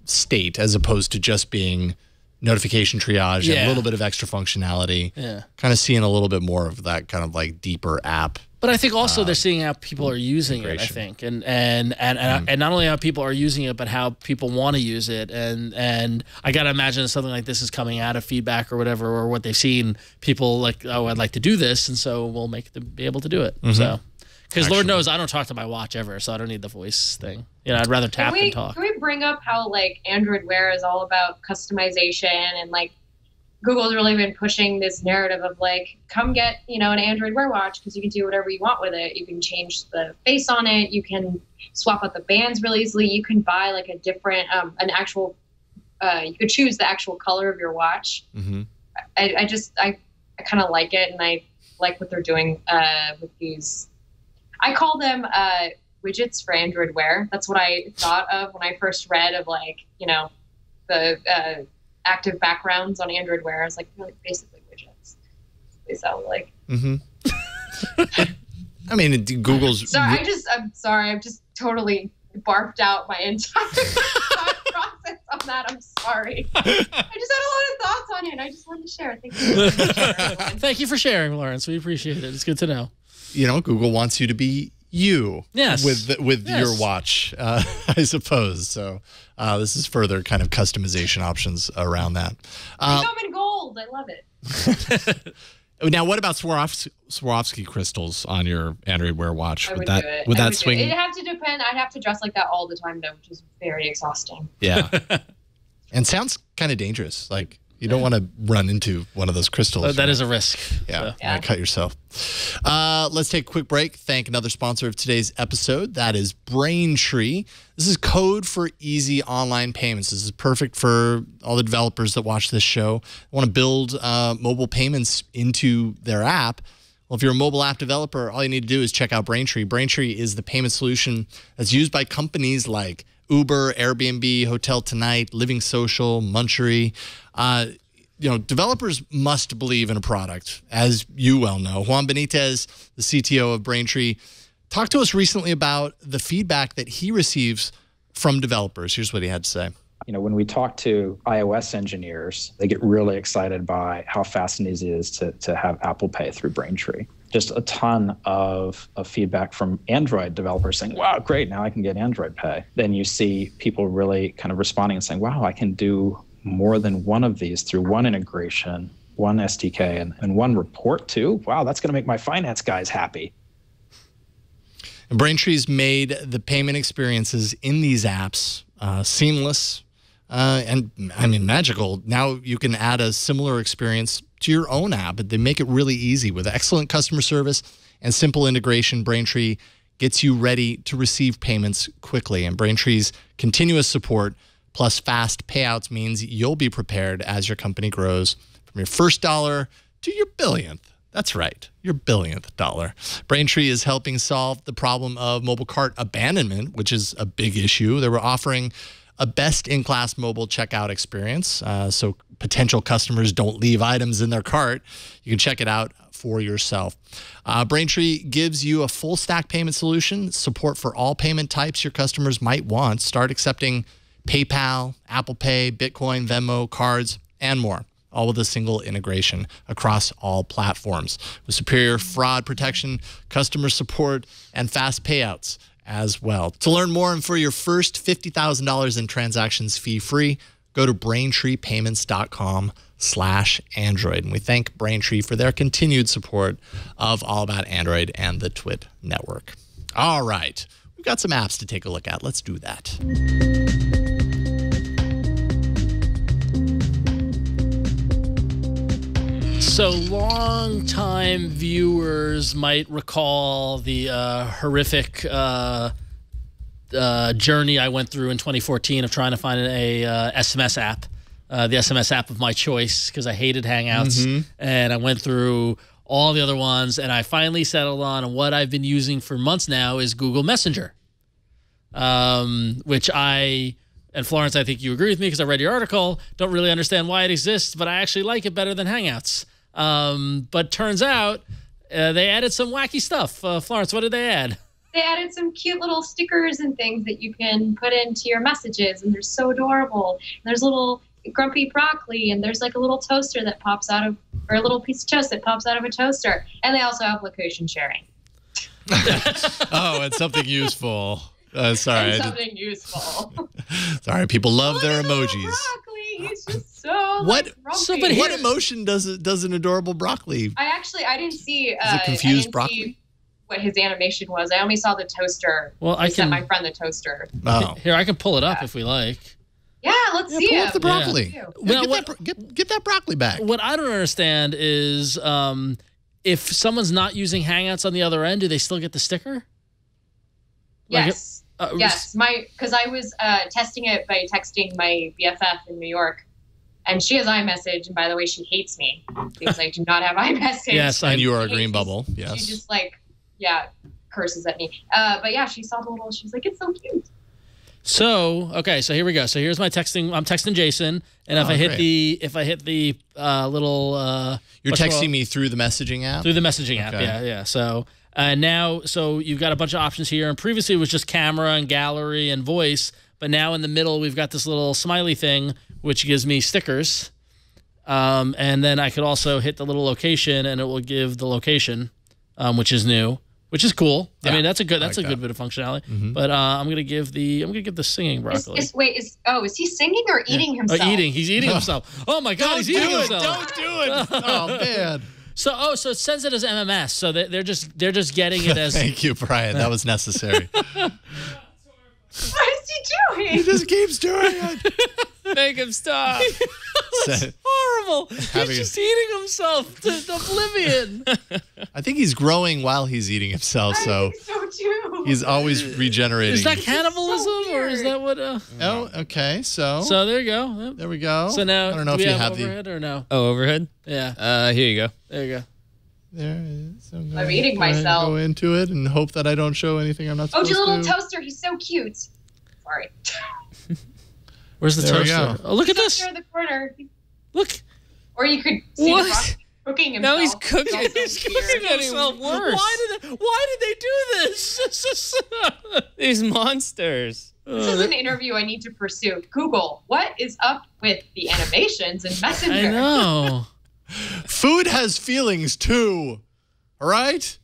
state, as opposed to just being notification triage and a little bit of extra functionality. Yeah. Kind of seeing a little bit more of that kind of like deeper app. But I think also they're seeing how people are using it, I think. And not only how people are using it, but how people want to use it. And I got to imagine something like this is coming out of feedback or whatever, or what they've seen. People like, oh, I'd like to do this. And so we'll make them be able to do it. So, because Lord knows I don't talk to my watch ever, so I don't need the voice thing. I'd rather tap than talk. Can we bring up how like Android Wear is all about customization, and like Google's really been pushing this narrative of like, come get, an Android Wear watch because you can do whatever you want with it. You can change the face on it. You can swap out the bands really easily. You can buy like a different, you could choose the actual color of your watch. Mm-hmm. I kind of like it, and I like what they're doing with these. I call them widgets for Android Wear. That's what I thought of when I first read of like, the active backgrounds on Android Wear. I was like, basically widgets. They sound like. Mm-hmm. I mean, Google's. So I'm sorry. I've just totally barfed out my entire thought process on that. I'm sorry. I just had a lot of thoughts on it. And I just wanted to share. Thank you. Thank you for sharing, Lawrence. We appreciate it. It's good to know. Google wants you to be you. Yes. With your watch, I suppose. So this is further kind of customization options around that. They come in gold. I love it. Now, what about Swarovski crystals on your Android Wear watch? Would that swing? It'd have to depend. I'd have to dress like that all the time, though, which is very exhausting. Yeah. And sounds kind of dangerous. Like, you don't want to run into one of those crystals. That is a risk. Yeah, you might cut yourself. Let's take a quick break. Thank another sponsor of today's episode. That is Braintree. This is code for easy online payments. This is perfect for all the developers that watch this show. Want to build mobile payments into their app. Well, if you're a mobile app developer, all you need to do is check out Braintree. Braintree is the payment solution that's used by companies like Uber, Airbnb, Hotel Tonight, Living Social, Munchery. Developers must believe in a product, as you well know. Juan Benitez, the CTO of Braintree, talked to us recently about the feedback that he receives from developers. Here's what he had to say. When we talk to iOS engineers, they get really excited by how fast and easy it is to have Apple Pay through Braintree. Just a ton of feedback from Android developers saying, wow, great, now I can get Android Pay. Then you see people really kind of responding and saying, wow, I can do more than one of these through one integration, one SDK, and one report too. Wow, that's going to make my finance guys happy. And Braintree's made the payment experiences in these apps seamless and, magical. Now you can add a similar experience to your own app. They make it really easy with excellent customer service and simple integration. Braintree gets you ready to receive payments quickly. And Braintree's continuous support plus fast payouts means you'll be prepared as your company grows from your first dollar to your billionth. That's right, your billionth dollar. Braintree is helping solve the problem of mobile cart abandonment, which is a big issue. They were offering a best-in-class mobile checkout experience, so potential customers don't leave items in their cart. You can check it out for yourself. Braintree gives you a full-stack payment solution, support for all payment types your customers might want. Start accepting PayPal, Apple Pay, Bitcoin, Venmo, cards, and more, all with a single integration across all platforms with superior fraud protection, customer support, and fast payouts as well. To learn more and for your first $50,000 in transactions fee-free, go to BraintreePayments.com/Android. And we thank Braintree for their continued support of All About Android and the TWiT network. All right, we've got some apps to take a look at. Let's do that. So long-time viewers might recall the horrific journey I went through in 2014 of trying to find a SMS app, the SMS app of my choice, because I hated Hangouts, and I went through all the other ones, and I finally settled on what I've been using for months now is Google Messenger, which and Florence, I think you agree with me because I read your article, don't really understand why it exists, but I actually like it better than Hangouts. But turns out they added some wacky stuff. Florence, what did they add? They added some cute little stickers and things that you can put into your messages, and they're so adorable. There's little grumpy broccoli, and there's like a little toaster that pops out of, or a little piece of toast that pops out of a toaster. And they also have location sharing. Oh, it's something useful. Sorry. And something useful. Sorry, people love their emojis. Broccoli, he's just so grumpy. What emotion does an adorable broccoli? I didn't see. Is it confused broccoli? See what his animation was. I only saw the toaster. Well, I sent my friend the toaster. Oh. Here, I can pull it up if we like. Yeah, let's see pull it. up the broccoli. Yeah. Well, get that broccoli back. What I don't understand is if someone's not using Hangouts on the other end, do they still get the sticker? Yes. Yes. Because I was testing it by texting my BFF in New York, and she has iMessage, and by the way, she hates me because I do not have iMessage. Yes, and you are a green bubble. Yes. She just curses at me. But yeah, she saw the little. She was like, "It's so cute." So okay, so here we go. So here's my texting. I'm texting Jason, and if I hit the little you're texting me through the messaging app. Through the messaging app, yeah. So now, you've got a bunch of options here, and previously it was just camera and gallery and voice, but now in the middle we've got this little smiley thing which gives me stickers, and then I could also hit the little location, and it will give the location, which is new. Which is cool. Yeah, I mean, that's a good good bit of functionality. But I'm gonna give the singing broccoli. Is he singing or eating himself? Eating. He's eating himself. Oh my God, he's eating himself. Don't do it. Oh man. So it sends it as MMS. So they're just getting it as. Thank you, Brian. That was necessary. What is he doing? He just keeps doing it. Make him stop. It's horrible. He's just eating himself to oblivion. I think he's growing while he's eating himself, I think so too. He's always regenerating. Is that cannibalism, or is that what? Oh, okay. So there you go. Yep. There we go. So now, I don't know if you have overhead or no. Oh, overhead? Yeah. Here you go. There you go. There it is. I'm eating myself. Go into it and hope that I don't show anything I'm not supposed to. Oh, the little toaster. He's so cute. Sorry. Where's the toaster? Oh, look at this. In the corner. Look. Or you could see the broccoli cooking himself. No, he's cooking. He's cooking himself. Worse. Why did they do this? These monsters. This is an interview I need to pursue. Google, what is up with the animations in Messenger? I know. Food has feelings too. All right?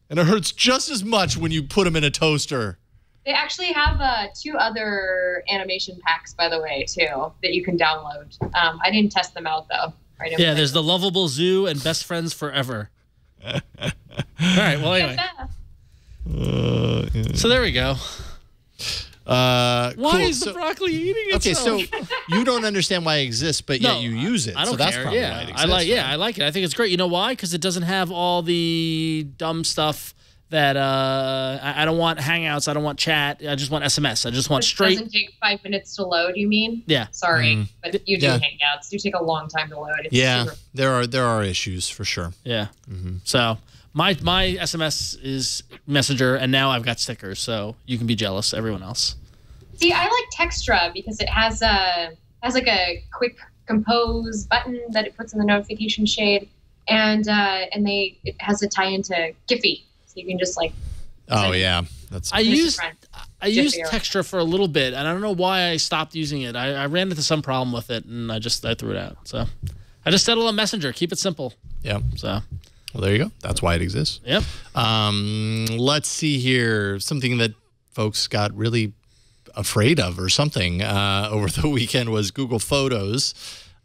And it hurts just as much when you put them in a toaster. They actually have 2 other animation packs, by the way, too, that you can download. I didn't test them out, though. Yeah, there's the Lovable Zoo and Best Friends Forever. All right, well, anyway. So there we go. Why is the broccoli eating itself? Okay, so you don't understand why it exists, but yet you use it. I don't so that's care. Probably why it exists, I like it. I think it's great. You know why? Because it doesn't have all the dumb stuff that I don't want Hangouts. I don't want chat. I just want SMS. I just want straight. It doesn't take 5 minutes to load, you mean? Yeah. Sorry, but you do Hangouts. Do take a long time to load. It's there are issues for sure. Yeah. So my SMS is Messenger, and now I've got stickers, so you can be jealous, everyone else. See, I like Textra because it has like a quick compose button that it puts in the notification shade, and it has a tie into Giphy. You can just I used Textra for a little bit, and I don't know why I stopped using it. I ran into some problem with it, and I threw it out. So I just settled on Messenger. Keep it simple. Yeah. So well, there you go. That's why it exists. Yep. Let's see here. Something that folks got really afraid of or something over the weekend was Google Photos.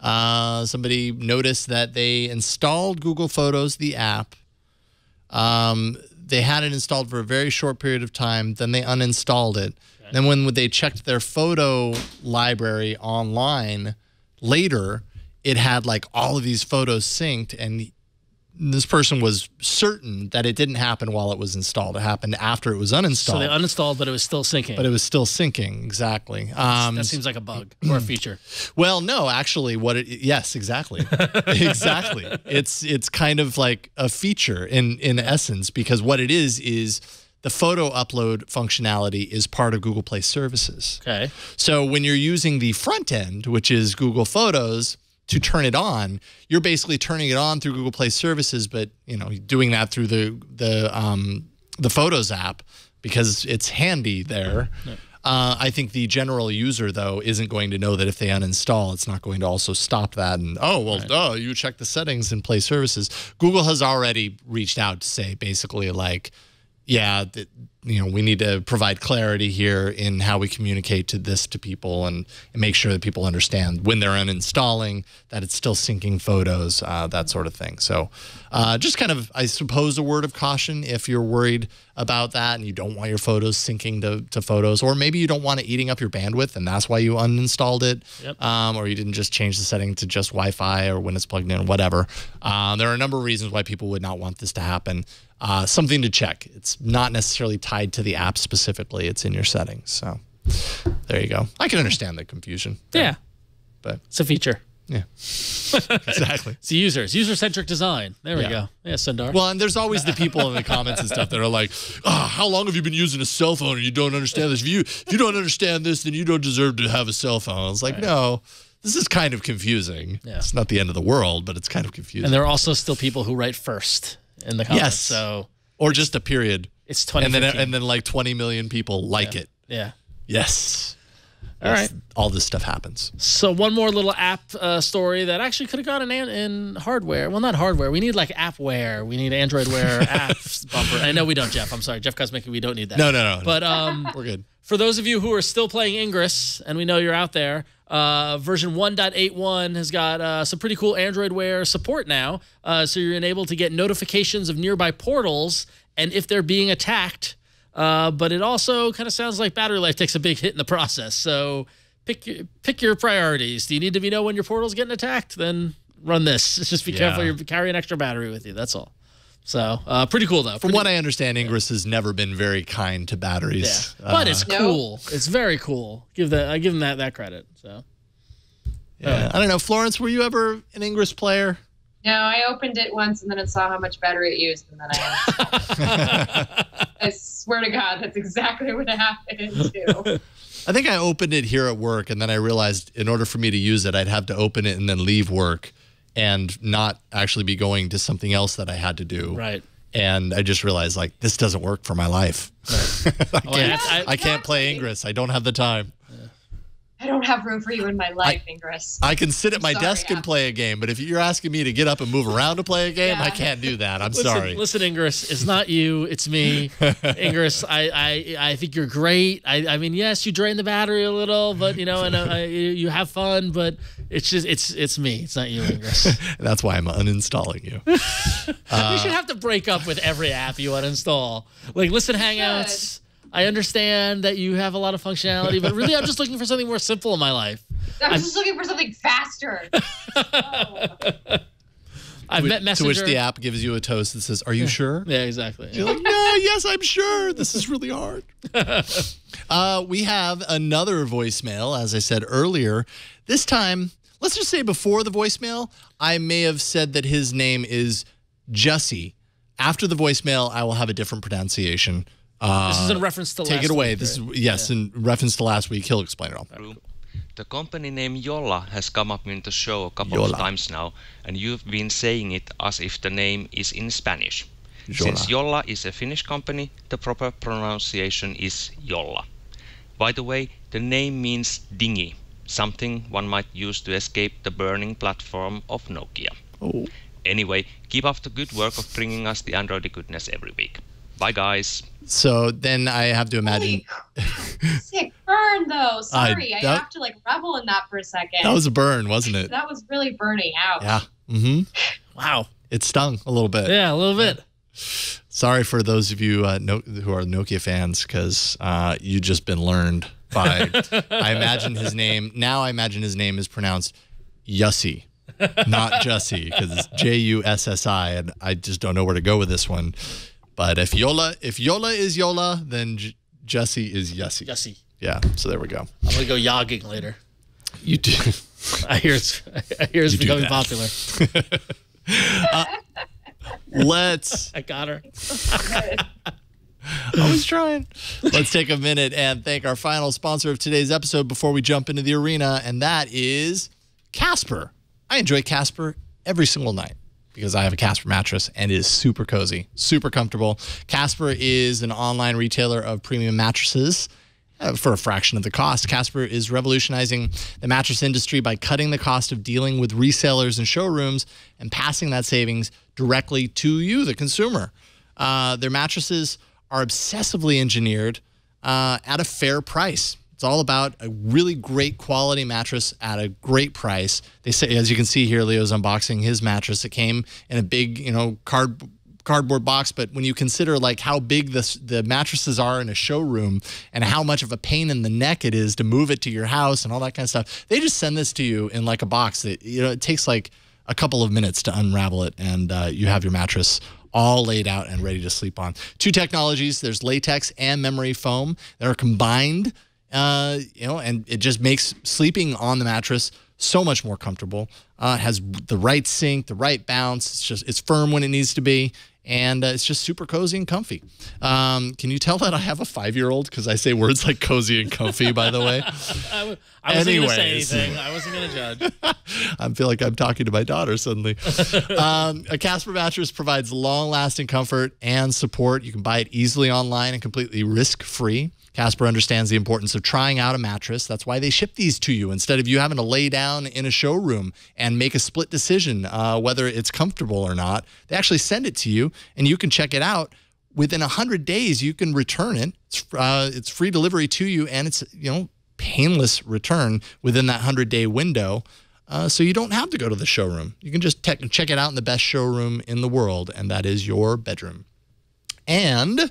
Somebody noticed that they installed Google Photos, the app. They had it installed for a very short period of time. Then they uninstalled it. Okay. Then when they checked their photo library online later, it had like all of these photos synced, and this person was certain that it didn't happen while it was installed. It happened after it was uninstalled. So they uninstalled, but it was still syncing. But it was still syncing, exactly. That seems like a bug or a feature. Well, no, actually, yes, exactly, exactly. It's kind of like a feature in essence, because what it is the photo upload functionality is part of Google Play Services. Okay. So when you're using the front end, which is Google Photos, to turn it on, you're basically turning it on through Google Play Services, but doing that through the Photos app because it's handy there. Yeah. I think the general user, though, isn't going to know that if they uninstall, it's not going to also stop that. And, you check the settings in Play Services. Google has already reached out to say basically like, yeah, we need to provide clarity here in how we communicate to people and make sure that people understand when they're uninstalling that it's still syncing photos, that sort of thing. So just kind of, I suppose, a word of caution if you're worried about that and you don't want your photos syncing to photos, or maybe you don't want it eating up your bandwidth and that's why you uninstalled it. Yep. Or you didn't just change the setting to just Wi-Fi or when it's plugged in, whatever. There are a number of reasons why people would not want this to happen. Something to check. It's not necessarily tied to the app specifically. It's in your settings. So there you go. I can understand the confusion. Yeah. But it's a feature. Yeah. Exactly. It's user-centric design. There we go. Yeah, Sundar. Well, and there's always the people in the comments and stuff that are like, how long have you been using a cell phone and you don't understand this? If you don't understand this, then you don't deserve to have a cell phone. It's like, no. This is kind of confusing. Yeah. It's not the end of the world, but it's kind of confusing. And there are also still people who write first in the comments. Yes. So or just a period. It's 2015. And then like 20 million people like it. Yeah. Yes. All right. All this stuff happens. So one more little app story that actually could have gone in hardware. Well, not hardware. We need like appware. We need Android Wear apps bumper. I know we don't, Jeff. I'm sorry. Jeff Kosmicki, we don't need that. No. But we're good. For those of you who are still playing Ingress, and we know you're out there, version 1.81 has got some pretty cool Android Wear support now. So you're enabled to get notifications of nearby portals and if they're being attacked. But it also kind of sounds like battery life takes a big hit in the process. So pick your priorities. Do you need to know when your portal's getting attacked? Then run this. Just be careful. You carry an extra battery with you. That's all. So pretty cool though. From what I understand, Ingress has never been very kind to batteries. Yeah. But it's cool. It's very cool. I give them that credit. So yeah. I don't know. Florence, were you ever an Ingress player? No, I opened it once and then it saw how much battery it used, and then I swear to God, that's exactly what happened too. I think I opened it here at work, and then I realized in order for me to use it, I'd have to open it and then leave work and not actually be going to something else that I had to do. Right. And I just realized, like, this doesn't work for my life. Right. I can't play Ingress. I don't have the time. I don't have room for you in my life, Ingress. I can sit at my desk and play a game, but if you're asking me to get up and move around to play a game, I can't do that. I'm sorry. Listen, Ingress, it's not you, it's me. Ingress, I think you're great. I mean, yes, you drain the battery a little, but and you have fun, but it's just it's me. It's not you, Ingress. That's why I'm uninstalling you. We should have to break up with every app you uninstall. Like Listen Hangouts. I understand that you have a lot of functionality, but really I'm just looking for something more simple in my life. I'm just looking for something faster. I've met Messenger. To which the app gives you a toast that says, "Are you sure?" Yeah, exactly. You're like, "No, yes, I'm sure. This is really hard." We have another voicemail, as I said earlier. This time, let's just say before the voicemail, I may have said that his name is Jussie. After the voicemail, I will have a different pronunciation. This is in reference to last week. Take it away. Right? This is, in reference to last week. He'll explain it all. The company name Jolla has come up in the show a couple of times now, and you've been saying it as if the name is in Spanish. Jolla. Since Jolla is a Finnish company, the proper pronunciation is Jolla. By the way, the name means dinghy, something one might use to escape the burning platform of Nokia. Oh. Anyway, keep up the good work of bringing us the Android goodness every week. Bye, guys. So then I have to imagine. Sick burn, though. Sorry, I have to revel in that for a second. That was a burn, wasn't it? That was really burning out. Yeah. Mm-hmm. Wow. It stung a little bit. Yeah, a little bit. Sorry for those of you who are Nokia fans, because you just been learned by. I imagine his name is pronounced Jussie. not Jussie, because it's Jussi, and I just don't know where to go with this one. But if Yola is Yola, then Jussie is Yussie. Yussie. Yeah, so there we go. I'm gonna go yogging later. You do. I hear it's becoming popular. I got her. I was trying. Let's take a minute and thank our final sponsor of today's episode before we jump into the arena, and that is Casper. I enjoy Casper every single night because I have a Casper mattress and it is super cozy, super comfortable. Casper is an online retailer of premium mattresses for a fraction of the cost. Casper is revolutionizing the mattress industry by cutting the cost of dealing with resellers and showrooms and passing that savings directly to you, the consumer. Their mattresses are obsessively engineered at a fair price. It's all about a really great quality mattress at a great price. They say, as you can see here, Leo's unboxing his mattress. It came in a big, cardboard box, but when you consider like how big the mattresses are in a showroom and how much of a pain in the neck it is to move it to your house and all that kind of stuff, they just send this to you in like a box that, it takes like a couple of minutes to unravel it, and you have your mattress all laid out and ready to sleep on. Two technologies, there's latex and memory foam that are combined, and it just makes sleeping on the mattress so much more comfortable. It has the right sink, the right bounce. It's firm when it needs to be, and it's just super cozy and comfy. Can you tell that I have a 5-year-old because I say words like cozy and comfy, by the way? I wasn't going to say anything. I wasn't going to judge. I feel like I'm talking to my daughter suddenly. A Casper mattress provides long-lasting comfort and support. You can buy it easily online and completely risk-free. Casper understands the importance of trying out a mattress. That's why they ship these to you instead of you having to lay down in a showroom and make a split decision whether it's comfortable or not. They actually send it to you, and you can check it out. Within 100 days, you can return it. It's free delivery to you, and it's painless return within that 100-day window. So you don't have to go to the showroom. You can just check it out in the best showroom in the world, and that is your bedroom. And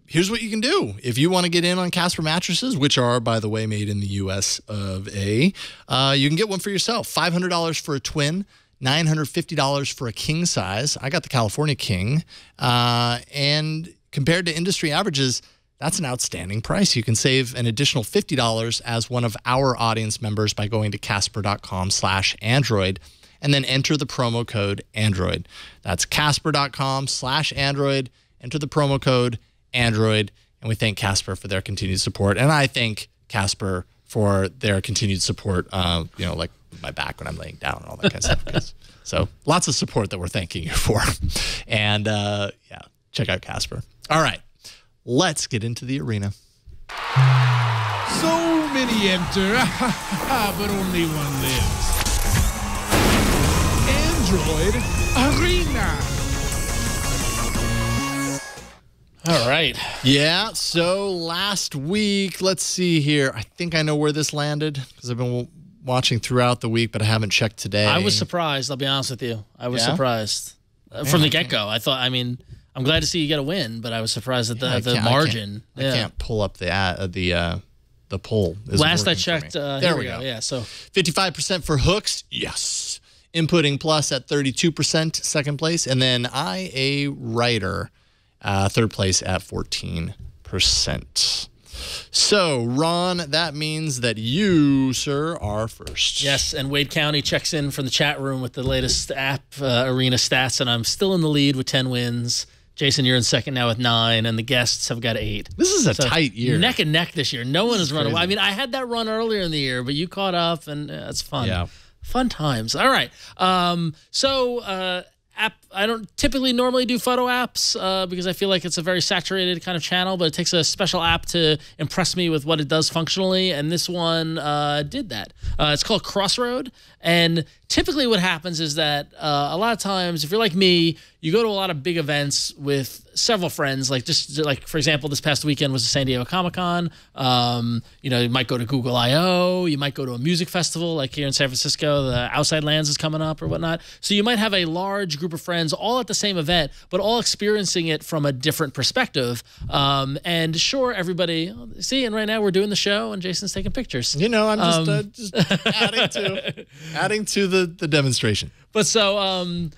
here's what you can do. If you want to get in on Casper mattresses, which are, by the way, made in the US of A, you can get one for yourself. $500 for a twin, $950 for a king size. I got the California King. And compared to industry averages, that's an outstanding price. You can save an additional $50 as one of our audience members by going to casper.com/Android and then enter the promo code Android. That's casper.com/Android. Enter the promo code Android, and we thank Casper for their continued support. And I thank Casper for their continued support, like my back when I'm laying down and all that kind of stuff. So lots of support that we're thanking you for. And check out Casper. All right, let's get into the arena. So many enter, but only one lives. Android Arena. All right. Yeah, so last week, let's see here. I think I know where this landed because I've been watching throughout the week, but I haven't checked today. I was surprised, I'll be honest with you. I was surprised. From the get-go. I'm glad to see you get a win, but I was surprised at the margin. I can't pull up the poll. Last I checked, there we go. Yeah, so 55% for hooks, yes. Inputting plus at 32%, second place. And then IA Writer, third place at 14%. So, Ron, that means that you, sir, are first. Yes, and Wade County checks in from the chat room with the latest app arena stats, and I'm still in the lead with 10 wins. Jason, you're in second now with 9, and the guests have got 8. This is a tight year. Neck and neck this year. No one has run away. I mean, I had that run earlier in the year, but you caught up, and it's fun. Yeah. Fun times. All right. I don't typically normally do photo apps because I feel like it's a very saturated kind of channel, but it takes a special app to impress me with what it does functionally, and this one did that. It's called Crossroad, and typically what happens is that a lot of times, if you're like me, you go to a lot of big events with several friends, like for example, this past weekend was the San Diego Comic-Con. You might go to Google I/O, you might go to a music festival like here in San Francisco, the Outside Lands is coming up or whatnot. So you might have a large group group of friends, all at the same event, but all experiencing it from a different perspective. And sure, everybody, see, and right now we're doing the show and Jason's taking pictures. You know, I'm just adding to the demonstration. But so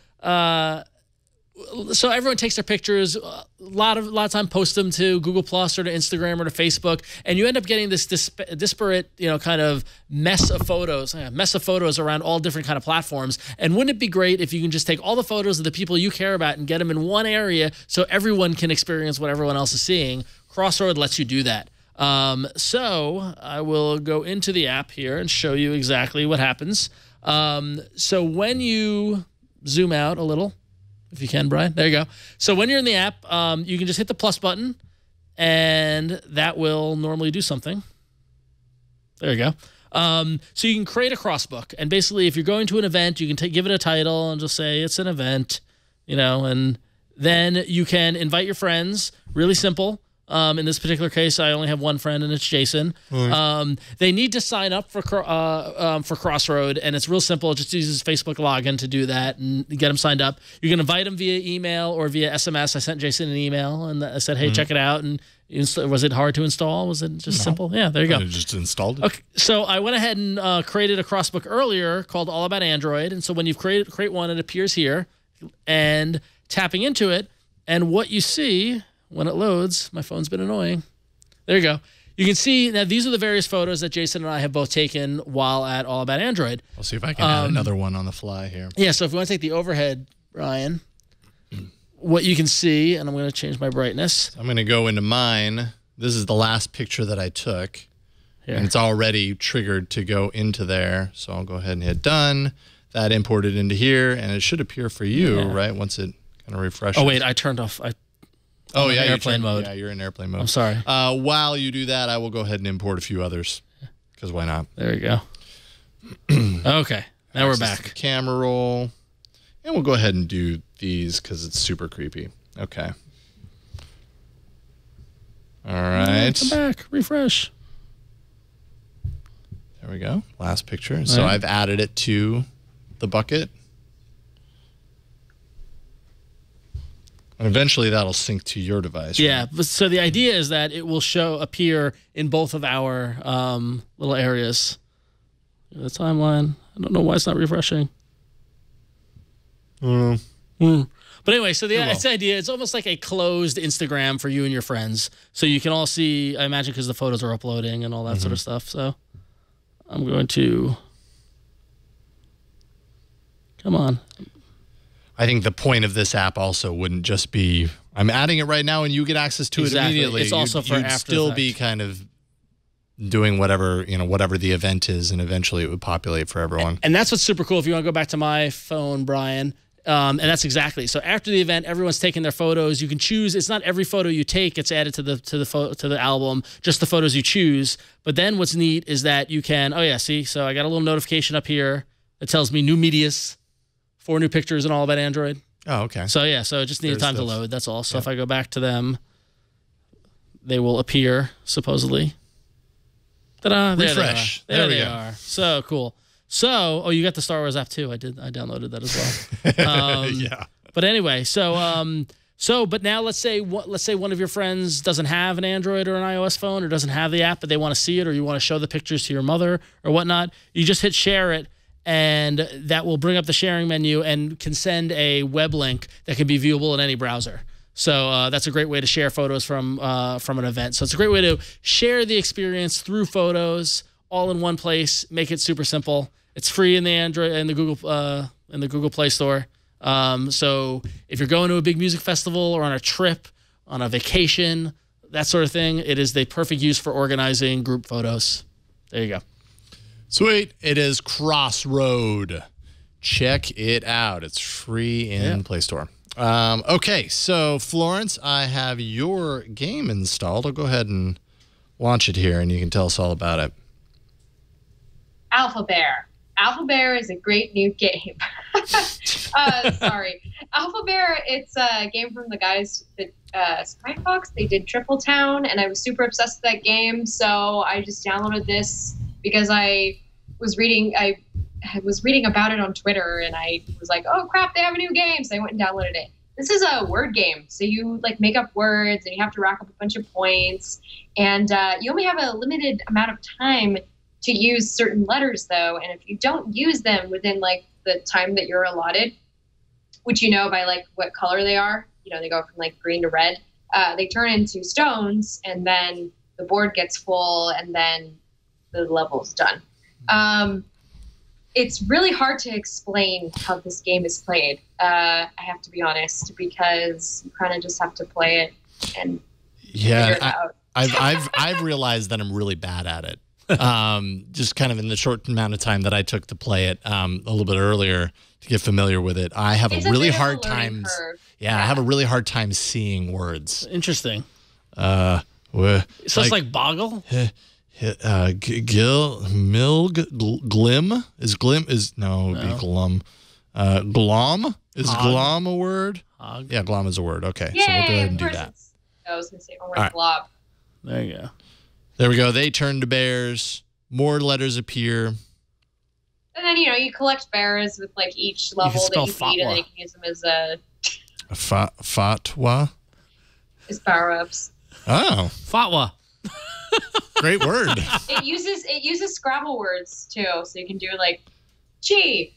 everyone takes their pictures, a lot of time post them to Google Plus or to Instagram or to Facebook, and you end up getting this disparate, kind of mess of photos around all different kind of platforms. And wouldn't it be great if you can just take all the photos of the people you care about and get them in one area so everyone can experience what everyone else is seeing? Crossroad lets you do that. So I will go into the app here and show you exactly what happens. So when you zoom out a little, if you can, Brian. There you go. So when you're in the app, you can just hit the plus button, and that will normally do something. There you go. So you can create a crossbook, and basically, if you're going to an event, you can give it a title and just say it's an event, and then you can invite your friends. Really simple. In this particular case, I only have one friend, and it's Jason. Right. They need to sign up for Crossroad, and it's real simple. It just uses Facebook login to do that and get them signed up. You can invite them via email or via SMS. I sent Jason an email, and I said, hey, check it out. And was it hard to install? Was it just simple? Yeah, there you go. I just installed it. Okay, so I went ahead and created a crossbook earlier called All About Android. And so when you create one, it appears here. And tapping into it, and what you see when it loads, my phone's been annoying. There you go. You can see now these are the various photos that Jason and I have both taken while at All About Android. I'll see if I can add another one on the fly here. Yeah, so if you want to take the overhead, Ryan, what you can see, and I'm going to change my brightness. I'm going to go into mine. This is the last picture that I took. Here. And it's already triggered to go into there. So I'll go ahead and hit done. That imported into here, and it should appear for you, right, once it kind of refreshes. Oh, wait, I turned off. Oh, yeah, airplane mode. Yeah, you're in airplane mode. I'm sorry. While you do that, I will go ahead and import a few others, because why not? There we go. Okay, now we're back. Camera roll. And we'll go ahead and do these, because it's super creepy. Okay. All right. Come back. Refresh. There we go. Last picture. So I've added it to the bucket. And eventually that'll sync to your device. Yeah. Right? So the idea is that it will appear in both of our little areas. The timeline. I don't know why it's not refreshing. But anyway, so it's the idea. It's almost like a closed Instagram for you and your friends. So you can all see, I imagine, because the photos are uploading and all that sort of stuff. So I'm going to... Come on. I think the point of this app also wouldn't just be, I'm adding it right now and you get access to it immediately. It's also for you'd after still effect. be kind of doing whatever the event is, and eventually it would populate for everyone. And that's what's super cool. If you want to go back to my phone, Brian, and that's exactly. So after the event, everyone's taking their photos. You can choose. It's not every photo you take gets added to the album. Just the photos you choose. But then what's neat is that you can. Oh yeah, see. So I got a little notification up here that tells me new medias. 4 new pictures and All About Android. Oh, okay. So yeah, so it just needed time to load. That's all. So if I go back to them, they will appear supposedly. Ta-da! Refresh. There they are. So cool. So you got the Star Wars app too. I downloaded that as well. Yeah. But anyway, but now let's say one of your friends doesn't have an Android or an iOS phone or doesn't have the app, but they want to see it, or you want to show the pictures to your mother or whatnot. You just hit share it. And that will bring up the sharing menu and can send a web link that can be viewable in any browser. So that's a great way to share photos from an event. So it's a great way to share the experience through photos, all in one place. Make it super simple. It's free in the Android and the Google Play Store. So if you're going to a big music festival or on a trip, on a vacation, that sort of thing, it is the perfect use for organizing group photos. There you go. Sweet. It is Crossroad. Check it out. It's free in Play Store. Okay, so Florence, I have your game installed. I'll go ahead and launch it here, and you can tell us all about it. Alphabear. Alphabear is a great new game. Sorry. Alphabear, it's a game from the guys that Skyfox. They did Triple Town, and I was super obsessed with that game, so I just downloaded this because I was reading, I I was reading about it on Twitter, and I was like, oh crap, they have a new game. So I went and downloaded it. This is a word game. So you like make up words and you have to rack up a bunch of points. And you only have a limited amount of time to use certain letters though. And if you don't use them within like the time that you're allotted, which you know by like what color they are, you know, they go from like green to red, they turn into stones, and then the board gets full, and then the level's done. It's really hard to explain how this game is played. I have to be honest, because you kind of just have to play it and figure it out. I've realized that I'm really bad at it. Just kind of in the short amount of time that I took to play it a little bit earlier to get familiar with it, I have a really hard time. Yeah, I have a really hard time seeing words. Interesting. So it's like boggle. Glim is glum. Glom is glom a word? Hog. Yeah, glom is a word. Okay, so we'll go ahead and do that. I was going to say glob. There you go. There we go. They turn to bears. More letters appear. And then, you know, you collect bears with like each level that you beat, and then you can use them as fatwa? As power-ups. Oh. Fatwa. Great word. It uses Scrabble words too, so you can do like chi.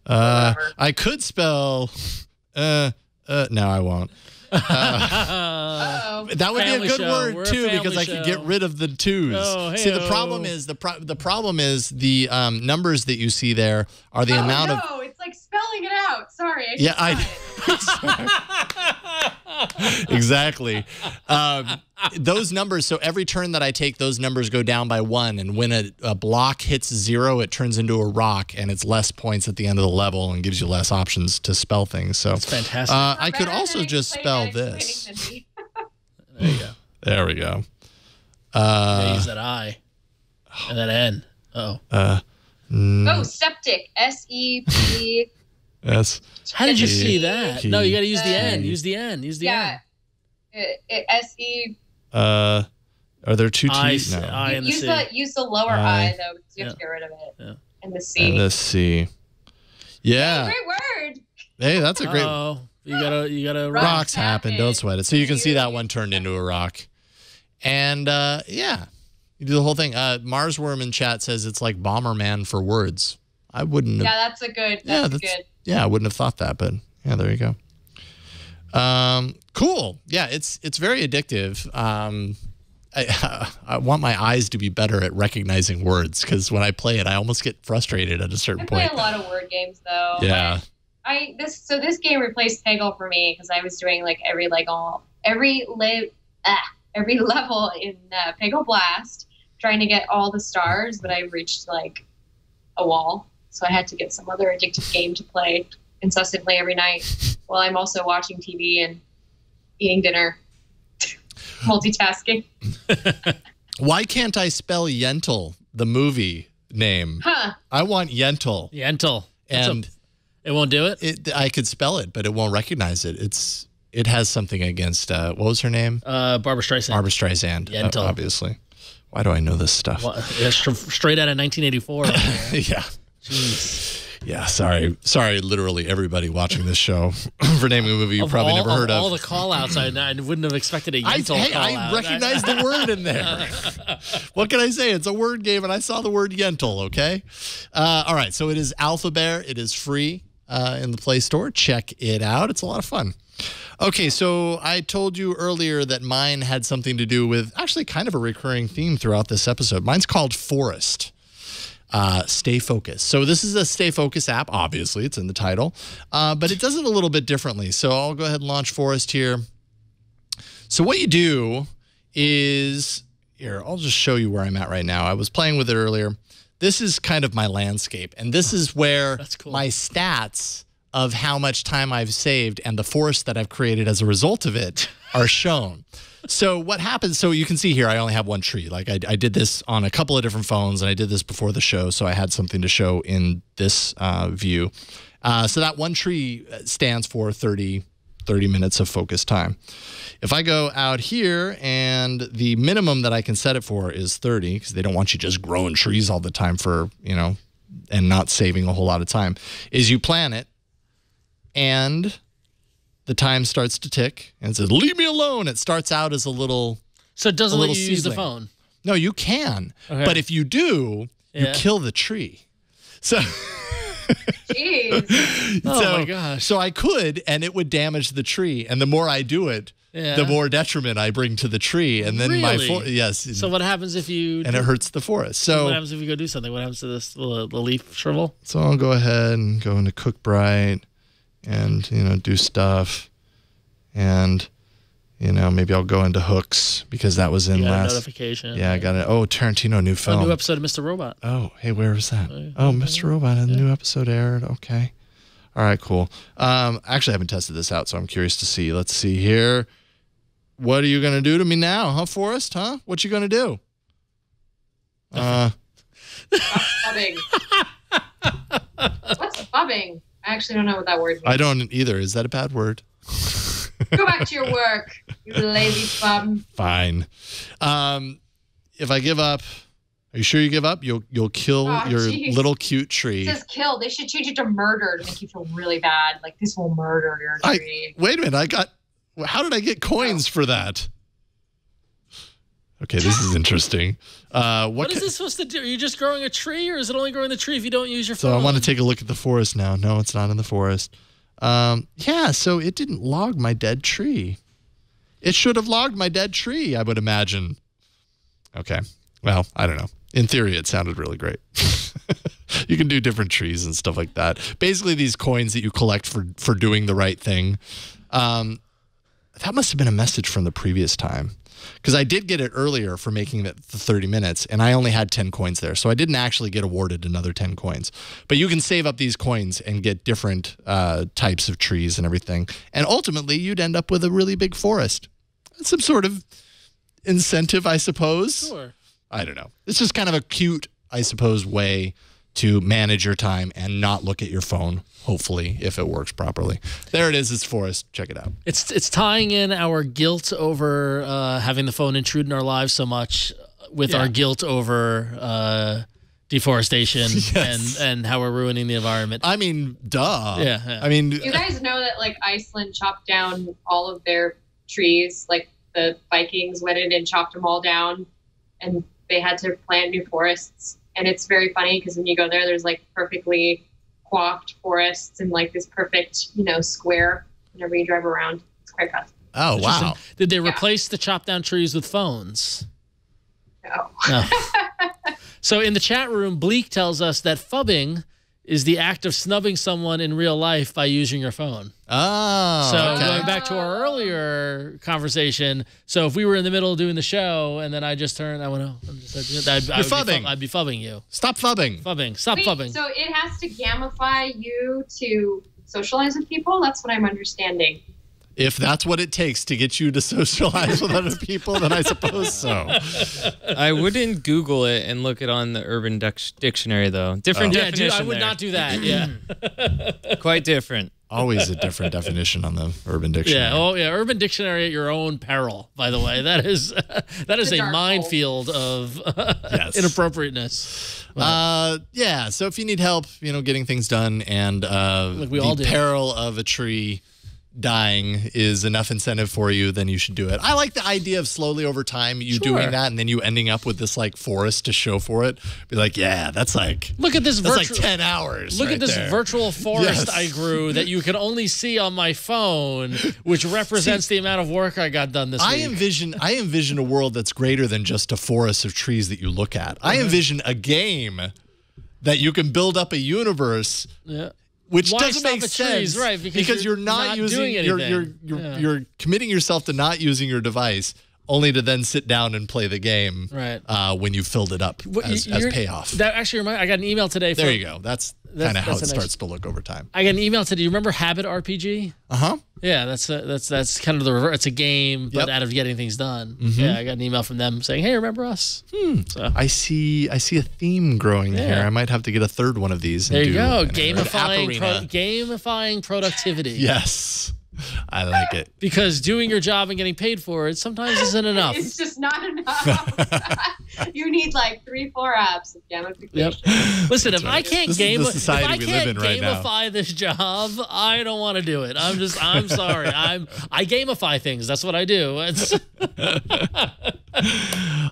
I could spell no, I won't. That would be a good word too, because I could get rid of the twos. See, the problem is the numbers that you see there are the amount of. No, it's like spelling it out. Sorry. Exactly. Those numbers. So every turn that I take, those numbers go down by 1, and when a block hits 0, it turns into a rock, and it's less points at the end of the level and gives you less options to spell things. So that's fantastic. I could also just spell this. There you go. There we go. Use that I and that N. Septic. SEP. S. How did you see that? No, you got to use the N. Use the N. Use the N. SE. Are there two T's? No. I and the use C. Use the lower I though, because you have to get rid of it. Yeah. And the C. And the C. Yeah. Hey, great word. Hey, that's a great. You gotta. Rocks happen. Don't sweat it. So you can see that one turned into a rock, and yeah, you do the whole thing. Marsworm in chat says it's like Bomberman for words. I wouldn't. Yeah, that's a good. That's good. Yeah, I wouldn't have thought that, but yeah, there you go. Cool. Yeah, it's very addictive. I want my eyes to be better at recognizing words, because when I play it, I almost get frustrated at a certain point. I play a lot of word games though. Yeah. This game replaced Peggle for me, because I was doing like every level in Peggle Blast, trying to get all the stars, but I reached like a wall, so I had to get some other addictive game to play incessantly every night while I'm also watching TV and eating dinner. Multitasking. Why can't I spell Yentl, the movie name? I want Yentl. Yentl. And it won't do it? I could spell it, but it won't recognize it. It has something against, what was her name? Barbara Streisand. Barbara Streisand, Yentl. Obviously. Why do I know this stuff? Well, straight out of 1984. Yeah. Jeez. Yeah, sorry, literally everybody watching this show for naming a movie you probably never heard of. All the call-outs, I wouldn't have expected a Yentl call-out. I recognize the word in there. What can I say? It's a word game, and I saw the word Yentl, okay? All right, so it is Alphabear. It is free in the Play Store. Check it out. It's a lot of fun. Okay, so I told you earlier that mine had something to do with actually kind of a recurring theme throughout this episode. Mine's called Forest. Stay focused. So this is a stay focused app. Obviously, it's in the title, but it does it a little bit differently. So I'll go ahead and launch Forest here. So what you do is here. I'll just show you where I'm at right now. I was playing with it earlier. This is kind of my landscape, and this is where my stats of how much time I've saved and the forest that I've created as a result of it are shown. So what happens, so you can see here, I only have one tree. Like I did this on a couple of different phones, and I did this before the show, so I had something to show in this view. So that one tree stands for 30 minutes of focus time. If I go out here, and the minimum that I can set it for is 30, because they don't want you just growing trees all the time for, not saving a whole lot of time, is you plan it and the time starts to tick and it says, leave me alone. It starts out as a little So it doesn't let you use the seedling. phone? No, you can. Okay. But if you do, you kill the tree. So... Jeez. Oh my gosh. So I could, and it would damage the tree. And the more I do it, the more detriment I bring to the tree. And then yes. So what happens if you... And it hurts the forest. So what happens if you go do something? What happens to this, the leaf shrivel? So I'll go ahead and go into Cook Bright and, do stuff. And, maybe I'll go into Hooks because that was in last... notification. Yeah, I got it. Oh, Tarantino, new film. A new episode of Mr. Robot. Oh, hey, where was that? Oh, Mr. Robot, a new episode aired. Okay. All right, cool. Actually, I haven't tested this out, so I'm curious to see. Let's see here. What are you going to do to me now, huh, Forrest? Huh? What you going to do? Stop fubbing. What's fubbing? I actually don't know what that word means. I don't either. Is that a bad word? Go back to your work, you lazy bum. Fine. If I give up, are you sure you give up? You'll kill your little cute tree. It says kill. They should change it to murder to make you feel really bad. Like, this will murder your tree. Wait a minute. How did I get coins for that? Okay, this is interesting. What is this supposed to do? Are you just growing a tree, or is it only growing the tree if you don't use your phone? So I want to take a look at the forest now. No, it's not in the forest. Yeah, so it didn't log my dead tree. It should have logged my dead tree, I would imagine. Okay. Well, I don't know. In theory, it sounded really great. You can do different trees and stuff like that. Basically, these coins that you collect for doing the right thing. That must have been a message from the previous time. Because I did get it earlier for making it the 30 minutes, and I only had 10 coins there. So I didn't actually get awarded another 10 coins. But you can save up these coins and get different types of trees and everything. And ultimately, you'd end up with a really big forest. That's some sort of incentive, I suppose. Sure. I don't know. It's just kind of a cute, I suppose, way to manage your time and not look at your phone, hopefully, if it works properly. There it is. It's forest. Check it out. It's tying in our guilt over having the phone intrude in our lives so much with our guilt over deforestation and how we're ruining the environment. I mean, duh. Yeah. I mean, you guys know that like Iceland chopped down all of their trees, like the Vikings went in and chopped them all down, and they had to plant new forests. And it's very funny because when you go there, there's like perfectly coiffed forests and like this perfect, square whenever you drive around. It's quite fun. Oh, wow. Did they replace the chopped down trees with phones? No. So in the chat room, Bleak tells us that phubbing is the act of snubbing someone in real life by using your phone. Oh, so going back to our earlier conversation, so if we were in the middle of doing the show and then I just turned, I went, I'd be phubbing you. Stop phubbing. Stop phubbing. So it has to gamify you to socialize with people? That's what I'm understanding. If that's what it takes to get you to socialize with other people, then I suppose so. I wouldn't Google it and look it on the Urban Dictionary, though. Different definition. Yeah, I would not do that. Yeah. Quite different. Always a different definition on the Urban Dictionary. Yeah. Oh, yeah. Urban Dictionary at your own peril, by the way. That is a minefield of inappropriateness. Yeah. So if you need help, getting things done and the peril of a tree dying is enough incentive for you, then you should do it. I like the idea of slowly over time you doing that and then you ending up with this like forest to show for it. Be like, yeah, that's like look at this. That's like 10 hours. Look at this virtual forest I grew that you can only see on my phone, which represents the amount of work I got done this week. I envision a world that's greater than just a forest of trees that you look at. I envision a game that you can build up a universe. Yeah. Which Why doesn't make sense, sense, right? Because you're not using you're committing yourself to not using your device, only to then sit down and play the game, right? When you filled it up as payoff. That actually reminds. I got an email today. There you go. That's kind of how it starts to look over time. I got an email today. Do you remember Habit RPG? Yeah, that's kind of the reverse. It's a game, but out of getting things done. Yeah, I got an email from them saying, "Hey, remember us?" So. I see a theme growing here. I might have to get a third one of these. There you go. Gamifying productivity. Yes. I like it. Because doing your job and getting paid for it sometimes isn't enough. It's just not enough. You need like 3-4 apps of gamification. Yep. Listen, if I can't gamify this job, I don't want to do it. I'm sorry. I gamify things. That's what I do.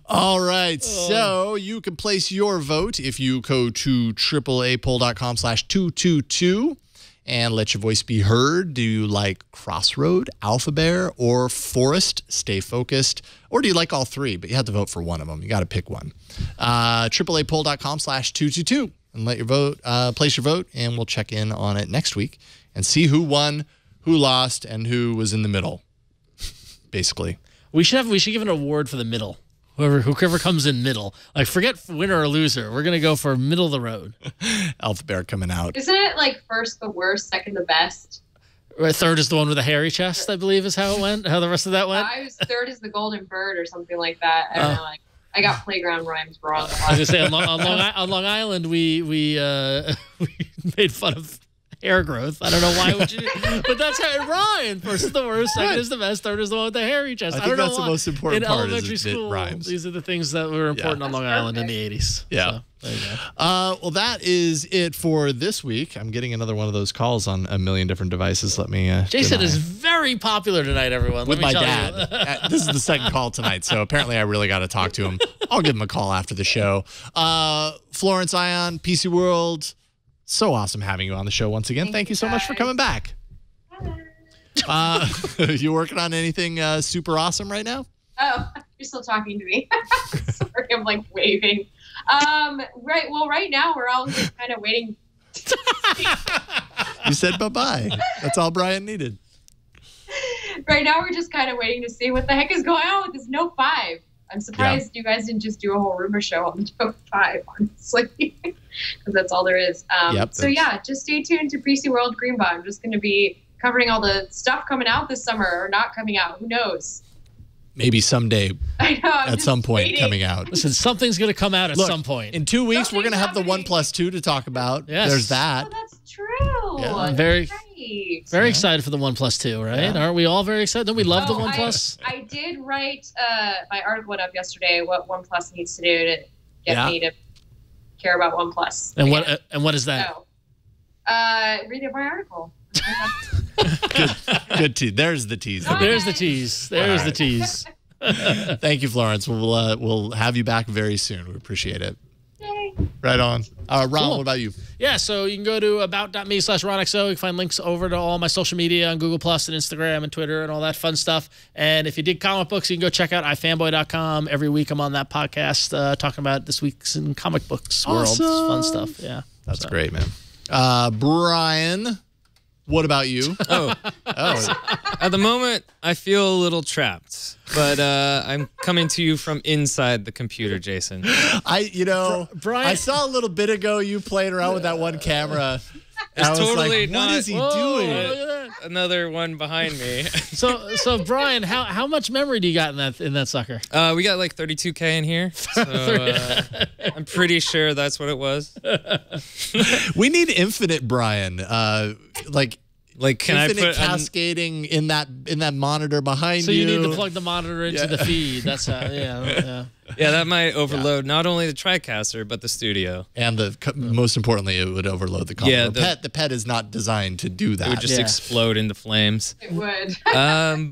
All right. So you can place your vote if you go to AAApoll.com/222 and let your voice be heard. Do you like Crossroad, Alphabear, or Forest? Stay focused. Or do you like all three, but you have to vote for one of them? You got to pick one. AAApoll.com/222 and let your vote, place your vote, and we'll check in on it next week and see who won, who lost, and who was in the middle, basically. We should give an award for the middle. Whoever comes in middle. Like, forget winner or loser. We're going to go for middle of the road. Alphabear coming out. Isn't it like first the worst, second the best? Right, third is the one with the hairy chest, I believe is how it went. How the rest of that went. Third is the golden bird or something like that. I don't know. Like, I got playground rhymes wrong. I was going to say, on Long Island, we made fun of hair growth. I don't know why would you, but that's how it rhymes. First is the worst, second is the best, third is the one with the hairy chest. I think that's the most important part. In elementary school, rhymes. These are the things that were important on Long Island in the 80s. Yeah. So, there you go. Well, that is it for this week. I'm getting another one of those calls on a million different devices. Let me. Jason is very popular tonight, everyone. With my dad. This is the second call tonight, so apparently I really got to talk to him. I'll give him a call after the show. Florence Ion, PC World. So awesome having you on the show once again. Thank you so much for coming back. You working on anything super awesome right now? Oh, you're still talking to me. Sorry, I'm like waving. Right now we're all just kind of waiting. You said bye-bye. That's all Brian needed. Right now we're just kind of waiting to see what the heck is going on with this Note 5. I'm surprised you guys didn't just do a whole rumor show on the Note 5, honestly, because that's all there is. So yeah, just stay tuned to PC World Greenbot. I'm just going to be covering all the stuff coming out this summer or not coming out. Who knows? Maybe someday. I know. At some point coming out. Listen, something's going to come out at some point. In 2 weeks, we're going to have the OnePlus 2 to talk about. Yes. There's that. Oh, that's true. Yeah, I'm very excited for the OnePlus 2, right? Yeah. Aren't we all very excited? Don't we love the OnePlus? I did write my article went up yesterday. What OnePlus needs to do to get me to care about OnePlus. And what is that? Read my article. Good tease. There's the tease. Okay. There's the tease. There's the tease. Thank you, Florence. We'll have you back very soon. We appreciate it. Yay. Right on. Ron, what about you? Yeah, so you can go to about.me/RonXO. You can find links over to all my social media on Google Plus and Instagram and Twitter and all that fun stuff. And if you dig comic books, you can go check out ifanboy.com. Every week I'm on that podcast talking about this week's in comic books world. It's fun stuff. Yeah. That's great, man. Brian, what about you? At the moment, I feel a little trapped, but I'm coming to you from inside the computer, Jason. Brian, I saw a little bit ago you playing around with that one camera. It's totally like, what is he doing? Another one behind me. So Brian, how much memory do you got in that sucker? We got like 32K in here. So, I'm pretty sure that's what it was. We need infinite Brian. Like can infinite I put cascading in that monitor behind you? So you need to plug the monitor into the feed. That's how. Yeah. Yeah, that might overload not only the TriCaster but the studio. And most importantly, it would overload the Commodore Pet. The Pet is not designed to do that. It would just explode into flames. It would.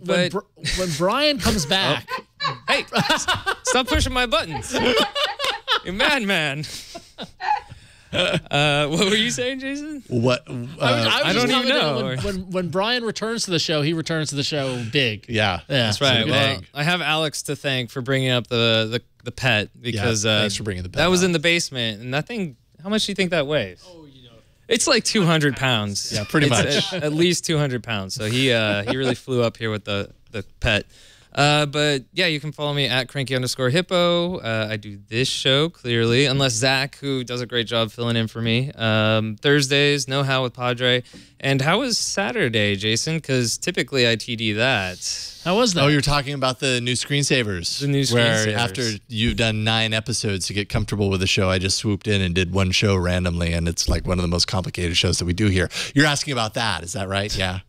But when Brian comes back, hey, stop pushing my buttons. You madman. What were you saying, Jason? What? I don't even know. When Brian returns to the show, he returns to the show big. Yeah, that's right. Well, I have Alex to thank for bringing up the pet because thanks for bringing the pet. That was in the basement, and that thing. How much do you think that weighs? It's like 200 pounds. Yeah, pretty much. At least 200 pounds. So he really flew up here with the pet. But yeah, you can follow me at cranky_hippo. I do this show clearly, unless Zach, who does a great job filling in for me. Thursdays, Know How with Padre. And how was Saturday, Jason? Because typically I TD that. How was that? Oh, you're talking about the new screensavers. The new screensavers. Where after you've done 9 episodes to get comfortable with the show, I just swooped in and did one show randomly, and it's like one of the most complicated shows that we do here. You're asking about that, is that right? Yeah.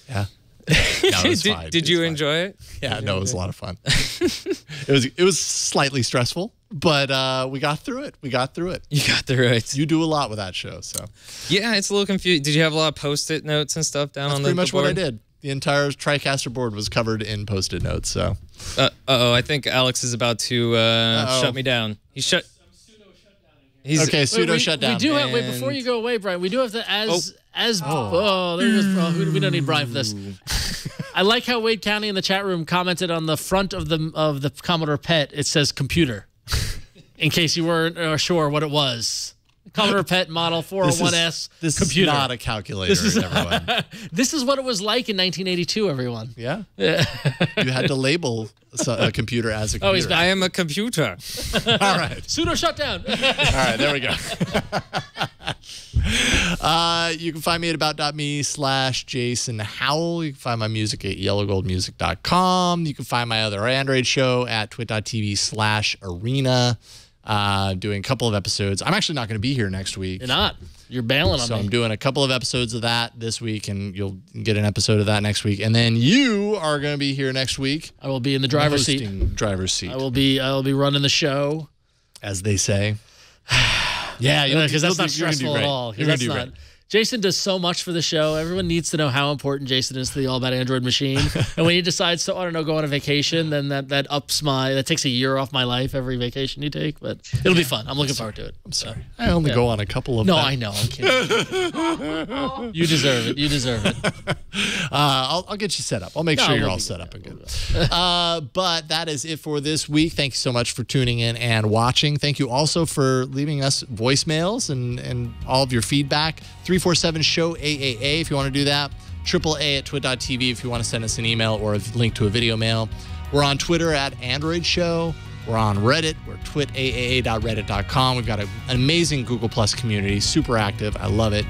Yeah. No, it was fine. Did you enjoy it? Yeah, no, it was a lot of fun. It was slightly stressful, but we got through it. You got through it. You do a lot with that show, so. Yeah, it's a little confusing. Did you have a lot of Post-it notes and stuff down on the board? That's pretty much what I did. The entire TriCaster board was covered in Post-it notes, so. I think Alex is about to shut me down. He's okay, pseudo shutdown. We do have, wait, before you go away, Brian, we do have to, we don't need Brian for this. I like how Wade County in the chat room commented on the front of the Commodore PET. It says computer, in case you weren't sure what it was. Commodore PET model 401S this computer. Is not a calculator, everyone. This is what it was like in 1982, everyone. Yeah. You had to label a computer as a computer. I am a computer. All right. Pseudo shutdown. All right, there we go. You can find me at about.me/Jason Howell. You can find my music at yellowgoldmusic.com. You can find my other Android show at twit.tv/arena. Doing a couple of episodes. I'm actually not going to be here next week. You're not. You're bailing on me. So I'm doing a couple of episodes of that this week, and you'll get an episode of that next week. And then you are going to be here next week. I will be in the driver's seat. Driver's seat. I will be running the show, as they say. Yeah, because that's not stressful at all. You're going to do great. Jason does so much for the show. Everyone needs to know how important Jason is to the All About Android machine. And when he decides to, I don't know, go on a vacation, then that takes a year off my life every vacation you take. But it'll be fun. I'm looking forward to it. I'm sorry. I only go on a couple of. No, I know. I'm kidding. You deserve it. You deserve it. I'll get you set up. I'll make sure you're all set up and good. But that is it for this week. Thank you so much for tuning in and watching. Thank you also for leaving us voicemails and all of your feedback. 347-SHOW-AAA if you want to do that. AAA@twit.tv if you want to send us an email or a link to a video mail. We're on Twitter at Android Show. We're on Reddit. We're twitaaa.reddit.com. We've got an amazing Google Plus community, super active. I love it.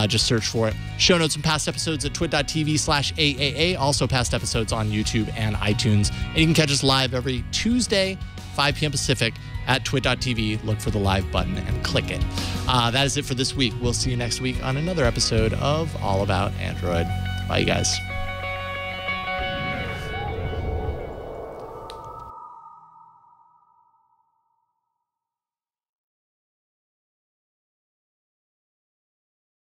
Just search for it. Show notes and past episodes at twit.tv/AAA. Also past episodes on YouTube and iTunes. And you can catch us live every Tuesday, 5 p.m. Pacific at twit.tv. Look for the live button and click it. That is it for this week. We'll see you next week on another episode of All About Android. Bye, you guys.